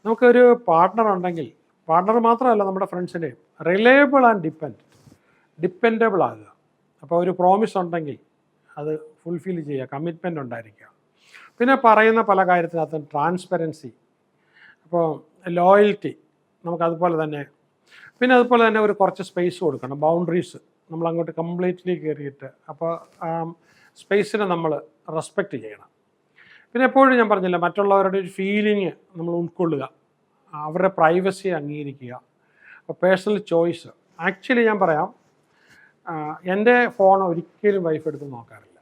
നമുക്കൊരു പാർട്ട്ണർ ഉണ്ടെങ്കിൽ, പാർട്ട്ണർ മാത്രമല്ല നമ്മുടെ ഫ്രണ്ട്സിൻ്റെയും, റിലയബിൾ ആൻഡ് ഡിപ്പെൻഡബിൾ ആകുക. അപ്പോൾ ഒരു പ്രോമിസ് ഉണ്ടെങ്കിൽ അത് ഫുൾഫിൽ ചെയ്യുക, കമ്മിറ്റ്മെൻ്റ് ഉണ്ടായിരിക്കുക. പിന്നെ പറയുന്ന പല കാര്യത്തിനകത്തും ട്രാൻസ്പെറൻസി, അപ്പോൾ ലോയൽറ്റി നമുക്കതുപോലെ തന്നെ. പിന്നെ അതുപോലെ തന്നെ ഒരു കുറച്ച് സ്പേസ് കൊടുക്കണം, ബൗണ്ടറീസ് നമ്മൾ അങ്ങോട്ട് കംപ്ലീറ്റ്ലി കയറിയിട്ട്, അപ്പോൾ സ്പേസിനെ നമ്മൾ റെസ്പെക്റ്റ് ചെയ്യണം. പിന്നെ എപ്പോഴും ഞാൻ പറഞ്ഞില്ല, മറ്റുള്ളവരുടെ ഒരു ഫീലിംഗ് നമ്മൾ ഉൾക്കൊള്ളുക, അവരുടെ പ്രൈവസി അംഗീകരിക്കുക. അപ്പോൾ പേഴ്സണൽ ചോയ്സ്, ആക്ച്വലി ഞാൻ പറയാം, എൻ്റെ ഫോൺ ഒരിക്കലും വൈഫ് എടുത്ത് നോക്കാറില്ല.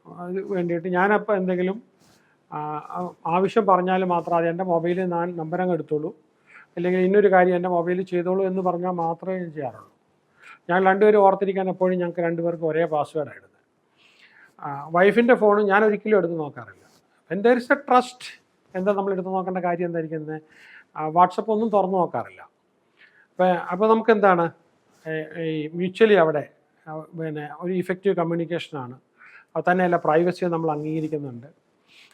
അത് വേണ്ടിയിട്ട് ഞാനപ്പോൾ എന്തെങ്കിലും ആവശ്യം പറഞ്ഞാൽ മാത്രം അത് എൻ്റെ മൊബൈലിൽ ഞാൻ നമ്പർ അങ്ങ് എടുത്തോളൂ, അല്ലെങ്കിൽ ഇന്നൊരു കാര്യം എൻ്റെ മൊബൈലിൽ ചെയ്തോളൂ എന്ന് പറഞ്ഞാൽ മാത്രമേ ഞാൻ ചെയ്യാറുള്ളൂ. ഞാൻ രണ്ടുപേരും ഓർത്തിരിക്കാൻ എപ്പോഴും ഞങ്ങൾക്ക് രണ്ടുപേർക്കും ഒരേ പാസ്വേഡാണ് ഇടുന്നത്. വൈഫിൻ്റെ ഫോൺ ഞാൻ ഒരിക്കലും എടുത്ത് നോക്കാറില്ല. When there is a trust, എന്താ നമ്മൾ എടുത്ത് നോക്കേണ്ട കാര്യം എന്തായിരിക്കുന്നത്? വാട്സപ്പ് ഒന്നും തുറന്നു നോക്കാറില്ല. അപ്പോൾ നമുക്ക് എന്താണ് ഈ മ്യൂച്വലി അവിടെ പിന്നെ ഒരു ഇഫക്റ്റീവ് കമ്മ്യൂണിക്കേഷനാണ്. അത് തന്നെയല്ല, പ്രൈവസിയെ നമ്മൾ അംഗീകരിക്കുന്നുണ്ട്.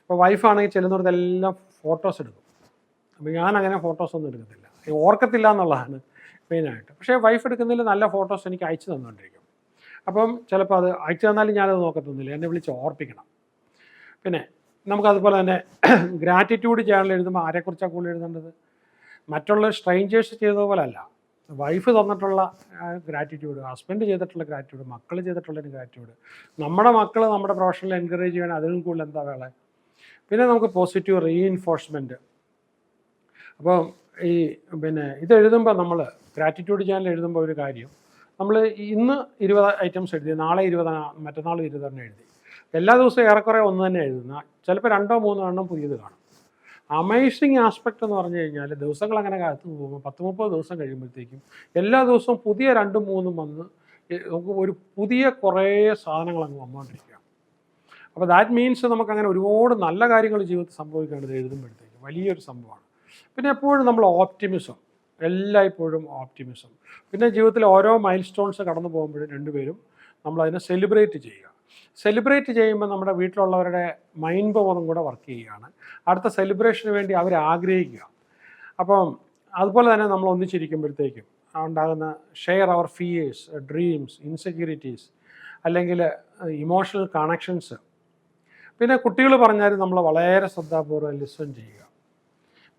ഇപ്പോൾ വൈഫാണെങ്കിൽ ചെല്ലുന്നിടത്തെല്ലാം ഫോട്ടോസ് എടുക്കും. അപ്പോൾ ഞാനങ്ങനെ ഫോട്ടോസൊന്നും എടുക്കത്തില്ല, ഓർക്കത്തില്ല എന്നുള്ളതാണ് മെയിനായിട്ട്. പക്ഷേ വൈഫ് എടുക്കുന്നതിൽ നല്ല ഫോട്ടോസ് എനിക്ക് അയച്ചു തന്നുകൊണ്ടിരിക്കും. അപ്പം ചിലപ്പോൾ അത് അയച്ചു തന്നാലും ഞാനത് നോക്കത്തൊന്നുമില്ല, എന്നെ വിളിച്ച് ഓർപ്പിക്കണം. പിന്നെ നമുക്കതുപോലെ തന്നെ ഗ്രാറ്റിറ്റ്യൂഡ് ജേണൽ എഴുതുമ്പോൾ ആരെക്കുറിച്ചാണ് കൂടുതൽ എഴുതേണ്ടത്? മറ്റുള്ള സ്ട്രേഞ്ചേഴ്സ് ചെയ്തതുപോലെ അല്ല. വൈഫ് തന്നിട്ടുള്ള ഗ്രാറ്റിറ്റ്യൂഡ്, ഹസ്ബൻഡ് ചെയ്തിട്ടുള്ള ഗ്രാറ്റിറ്റ്യൂഡ്, മക്കൾ ചെയ്തിട്ടുള്ള ഗ്രാറ്റിറ്റ്യൂഡ്, നമ്മുടെ മക്കൾ നമ്മുടെ പ്രൊഫഷനിൽ എൻകറേജ് ചെയ്യാൻ അതിനും കൂടുതൽ എന്താ വേളെ. പിന്നെ നമുക്ക് പോസിറ്റീവ് റീഇൻഫോഴ്സ്മെൻറ്റ്. അപ്പോൾ ഈ ഇത് എഴുതുമ്പോൾ നമ്മൾ ഗ്രാറ്റിറ്റ്യൂഡ് ചാനൽ എഴുതുമ്പോൾ ഒരു കാര്യം, നമ്മൾ ഇന്ന് 20 ഐറ്റംസ് എഴുതി, നാളെ 20, മറ്റന്നാൾ 20 എഴുതി, എല്ലാ ദിവസവും ഏറെക്കുറെ ഒന്ന് തന്നെ എഴുതുന്ന, ചിലപ്പോൾ 2 3 എണ്ണം പുതിയത് കാണും. അമേസിങ് ആസ്പെക്റ്റ് എന്ന് പറഞ്ഞു കഴിഞ്ഞാൽ ദിവസങ്ങൾ അങ്ങനെ കാലത്ത് പോകുമ്പോൾ 10-30 ദിവസം കഴിയുമ്പോഴത്തേക്കും എല്ലാ ദിവസവും പുതിയ 2-3 വന്ന് നമുക്ക് ഒരു പുതിയ കുറേ സാധനങ്ങൾ അങ്ങ് വന്നുകൊണ്ടിരിക്കുക. അപ്പോൾ ദാറ്റ് മീൻസ് നമുക്കങ്ങനെ ഒരുപാട് നല്ല കാര്യങ്ങൾ ജീവിതത്തിൽ സംഭവിക്കേണ്ടത് എഴുതുമ്പോഴത്തേക്കും വലിയൊരു സംഭവമാണ്. പിന്നെ എപ്പോഴും നമ്മൾ ഓപ്റ്റിമിസം, എല്ലായ്പ്പോഴും ഓപ്റ്റിമിസം. പിന്നെ ജീവിതത്തിൽ ഓരോ മൈൽ സ്റ്റോൺസ് കടന്നു പോകുമ്പോഴും രണ്ടുപേരും നമ്മളതിനെ സെലിബ്രേറ്റ് ചെയ്യുക. സെലിബ്രേറ്റ് ചെയ്യുമ്പോൾ നമ്മുടെ വീട്ടിലുള്ളവരുടെ മൈൻഡ് പവറും കൂടെ വർക്ക് ചെയ്യുകയാണ്. അടുത്ത സെലിബ്രേഷന് വേണ്ടി അവർ ആഗ്രഹിക്കുക. അപ്പം അതുപോലെ തന്നെ നമ്മൾ ഒന്നിച്ചിരിക്കുമ്പോഴത്തേക്കും ഉണ്ടാകുന്ന ഷെയർ അവർ ഫിയേഴ്സ്, ഡ്രീംസ്, ഇൻസെക്യൂരിറ്റീസ്, അല്ലെങ്കിൽ ഇമോഷണൽ കണക്ഷൻസ്. പിന്നെ കുട്ടികൾ പറഞ്ഞാലും നമ്മൾ വളരെ ശ്രദ്ധാപൂർവ്വം ലിസൺ ചെയ്യുക.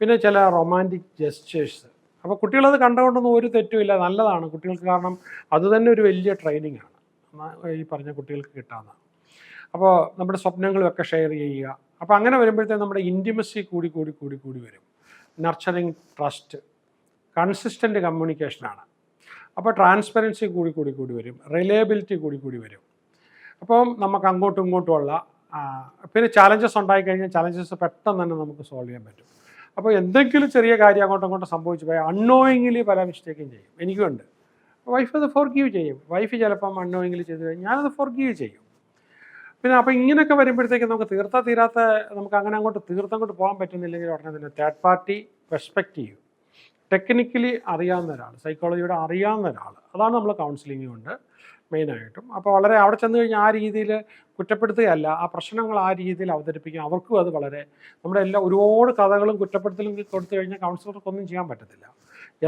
പിന്നെ ചില റൊമാൻറ്റിക് ജെസ്റ്റേഴ്സ്. അപ്പോൾ കുട്ടികളത് കണ്ടുകൊണ്ടൊന്നും ഒരു തെറ്റുമില്ല, നല്ലതാണ് കുട്ടികൾക്ക്. കാരണം അതുതന്നെ ഒരു വലിയ ട്രെയിനിങ് ആണ് ഈ പറഞ്ഞ കുട്ടികൾക്ക് കിട്ടാവുന്ന. അപ്പോൾ നമ്മുടെ സ്വപ്നങ്ങളൊക്കെ ഷെയർ ചെയ്യുക. അപ്പോൾ അങ്ങനെ വരുമ്പോഴത്തേക്കും നമ്മുടെ ഇൻറ്റിമസി കൂടി കൂടി കൂടി കൂടി വരും. നർച്ചറിങ് ട്രസ്റ്റ്, കൺസിസ്റ്റൻ്റ് കമ്മ്യൂണിക്കേഷനാണ്. അപ്പോൾ ട്രാൻസ്പെറൻസി കൂടി കൂടി കൂടി വരും, റിലയബിലിറ്റി കൂടി കൂടി വരും. അപ്പം നമുക്ക് അങ്ങോട്ടും ഇങ്ങോട്ടുമുള്ള പിന്നെ ചാലഞ്ചസ് ഉണ്ടായിക്കഴിഞ്ഞാൽ ചാലഞ്ചസ് പെട്ടെന്ന് തന്നെ നമുക്ക് സോൾവ് ചെയ്യാൻ പറ്റും. അപ്പോൾ എന്തെങ്കിലും ചെറിയ കാര്യം അങ്ങോട്ടും ഇങ്ങോട്ടും സംഭവിച്ചു പോയാൽ അൺനോയിങ്ങിലി പല മിസ്റ്റേക്കും ചെയ്യും. എനിക്കുണ്ട്. വൈഫ് അത് ഫോർഗീവ് ചെയ്യും. വൈഫ് ചിലപ്പം അൺനോയിങ്ങിലി ചെയ്ത് കഴിഞ്ഞാൽ ഞാനത് ഫോർഗീവ് ചെയ്യും. പിന്നെ അപ്പോൾ ഇങ്ങനെയൊക്കെ വരുമ്പോഴത്തേക്കും നമുക്ക് തീരാത്ത നമുക്ക് അങ്ങനെ അങ്ങോട്ട് തീർത്തങ്ങോട്ട് പോകാൻ പറ്റുന്നില്ലെങ്കിൽ ഉടനെ തന്നെ തേർഡ് പാർട്ടി പെർസ്പെക്റ്റീവ്, ടെക്നിക്കലി അറിയാവുന്ന ഒരാൾ, സൈക്കോളജിയുടെ അറിയാവുന്ന ഒരാൾ, അതാണ് നമ്മൾ കൗൺസിലിംഗ് കൊണ്ട് മെയിനായിട്ടും. അപ്പോൾ വളരെ അവിടെ ചെന്ന് കഴിഞ്ഞാൽ ആ രീതിയിൽ കുറ്റപ്പെടുത്തുകയല്ല, ആ പ്രശ്നങ്ങൾ ആ രീതിയിൽ അവതരിപ്പിക്കുക. അവർക്കും അത് വളരെ നമ്മുടെ ഒരുപാട് കഥകളും കുറ്റപ്പെടുത്തലും കൊടുത്തു കഴിഞ്ഞാൽ കൗൺസിലർക്കൊന്നും ചെയ്യാൻ പറ്റത്തില്ല.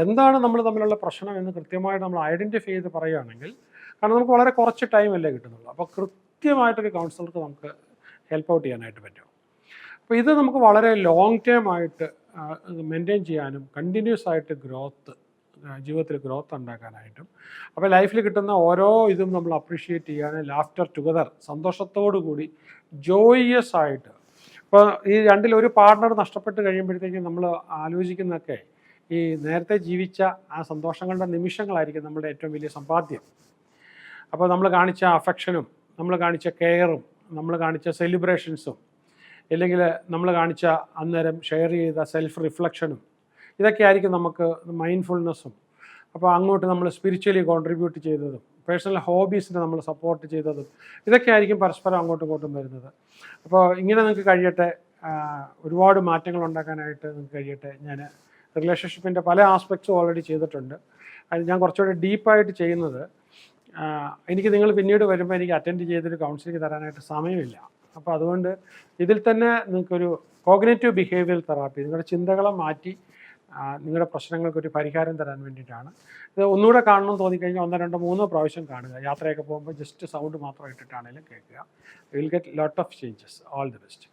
എന്താണ് നമ്മൾ തമ്മിലുള്ള പ്രശ്നം എന്ന് കൃത്യമായിട്ട് നമ്മൾ ഐഡൻറ്റിഫൈ ചെയ്ത് പറയുകയാണെങ്കിൽ, കാരണം നമുക്ക് വളരെ കുറച്ച് ടൈമല്ലേ കിട്ടുന്നുള്ളൂ, അപ്പോൾ കൃത്യമായിട്ടൊരു കൗൺസിലർക്ക് നമുക്ക് ഹെൽപ്പ് ഔട്ട് ചെയ്യാനായിട്ട് പറ്റും. അപ്പോൾ ഇത് നമുക്ക് വളരെ ലോങ് ടേം ആയിട്ട് മെയിൻറ്റെയിൻ ചെയ്യാനും കണ്ടിന്യൂസ് ആയിട്ട് ജീവിതത്തിൽ ഗ്രോത്ത് ഉണ്ടാക്കാനായിട്ടും, അപ്പോൾ ലൈഫിൽ കിട്ടുന്ന ഓരോ ഇതും നമ്മൾ അപ്രീഷിയേറ്റ് ചെയ്യാനും, ലാഫ്റ്റർ ടുഗദർ, സന്തോഷത്തോടു കൂടി ജോയിയസ് ആയിട്ട്. ഇപ്പോൾ ഈ രണ്ടിലൊരു പാർട്ണർ നഷ്ടപ്പെട്ട് കഴിയുമ്പോഴത്തേക്കും നമ്മൾ ആലോചിക്കുന്നതൊക്കെ ഈ നേരത്തെ ജീവിച്ച ആ സന്തോഷങ്ങളുടെ നിമിഷങ്ങളായിരിക്കും നമ്മളുടെ ഏറ്റവും വലിയ സമ്പാദ്യം. അപ്പോൾ നമ്മൾ കാണിച്ച അഫെക്ഷനും, നമ്മൾ കാണിച്ച കെയറും, നമ്മൾ കാണിച്ച സെലിബ്രേഷൻസും, ഇല്ലെങ്കിൽ നമ്മൾ കാണിച്ച അന്നേരം ഷെയർ ചെയ്ത സെൽഫ് റിഫ്ലക്ഷനും, ഇതൊക്കെ ആയിരിക്കും നമുക്ക് മൈൻഡ്ഫുൾനെസ്സും. അപ്പോൾ അങ്ങോട്ട് നമ്മൾ സ്പിരിച്വലി കോൺട്രിബ്യൂട്ട് ചെയ്തതും, പേഴ്സണൽ ഹോബീസിനെ നമ്മൾ സപ്പോർട്ട് ചെയ്തതും, ഇതൊക്കെ ആയിരിക്കും പരസ്പരം അങ്ങോട്ടും ഇങ്ങോട്ടും വരുന്നത്. അപ്പോൾ ഇങ്ങനെ നിങ്ങൾക്ക് കഴിയട്ടെ, ഒരുപാട് മാറ്റങ്ങൾ ഉണ്ടാക്കാനായിട്ട് നിങ്ങൾക്ക് കഴിയട്ടെ. ഞാൻ റിലേഷൻഷിപ്പിൻ്റെ പല ആസ്പെക്ട്സും ഓൾറെഡി ചെയ്തിട്ടുണ്ട്. അത് ഞാൻ കുറച്ചുകൂടി ഡീപ്പായിട്ട് ചെയ്യുന്നത്, എനിക്ക് നിങ്ങൾ പിന്നീട് വരുമ്പോൾ എനിക്ക് അറ്റൻഡ് ചെയ്തൊരു കൗൺസിലിംഗ് തരാനായിട്ട് സമയമില്ല. അപ്പോൾ അതുകൊണ്ട് ഇതിൽ തന്നെ നിങ്ങൾക്കൊരു കോഗ്നിറ്റീവ് ബിഹേവിയർ തെറാപ്പി, നിങ്ങളുടെ ചിന്തകളെ മാറ്റി നിങ്ങളുടെ പ്രശ്നങ്ങൾക്കൊരു പരിഹാരം തരാൻ വേണ്ടിയിട്ടാണ്. ഇത് ഒന്നുകൂടെ കാണണമെന്ന് തോന്നിക്കഴിഞ്ഞാൽ 1, 2, 3 പ്രാവശ്യം കാണുക. യാത്രയൊക്കെ പോകുമ്പോൾ ജസ്റ്റ് സൗണ്ട് മാത്രം ഇട്ടിട്ടാണെങ്കിലും കേൾക്കുക. You will get lot of changes. All the best.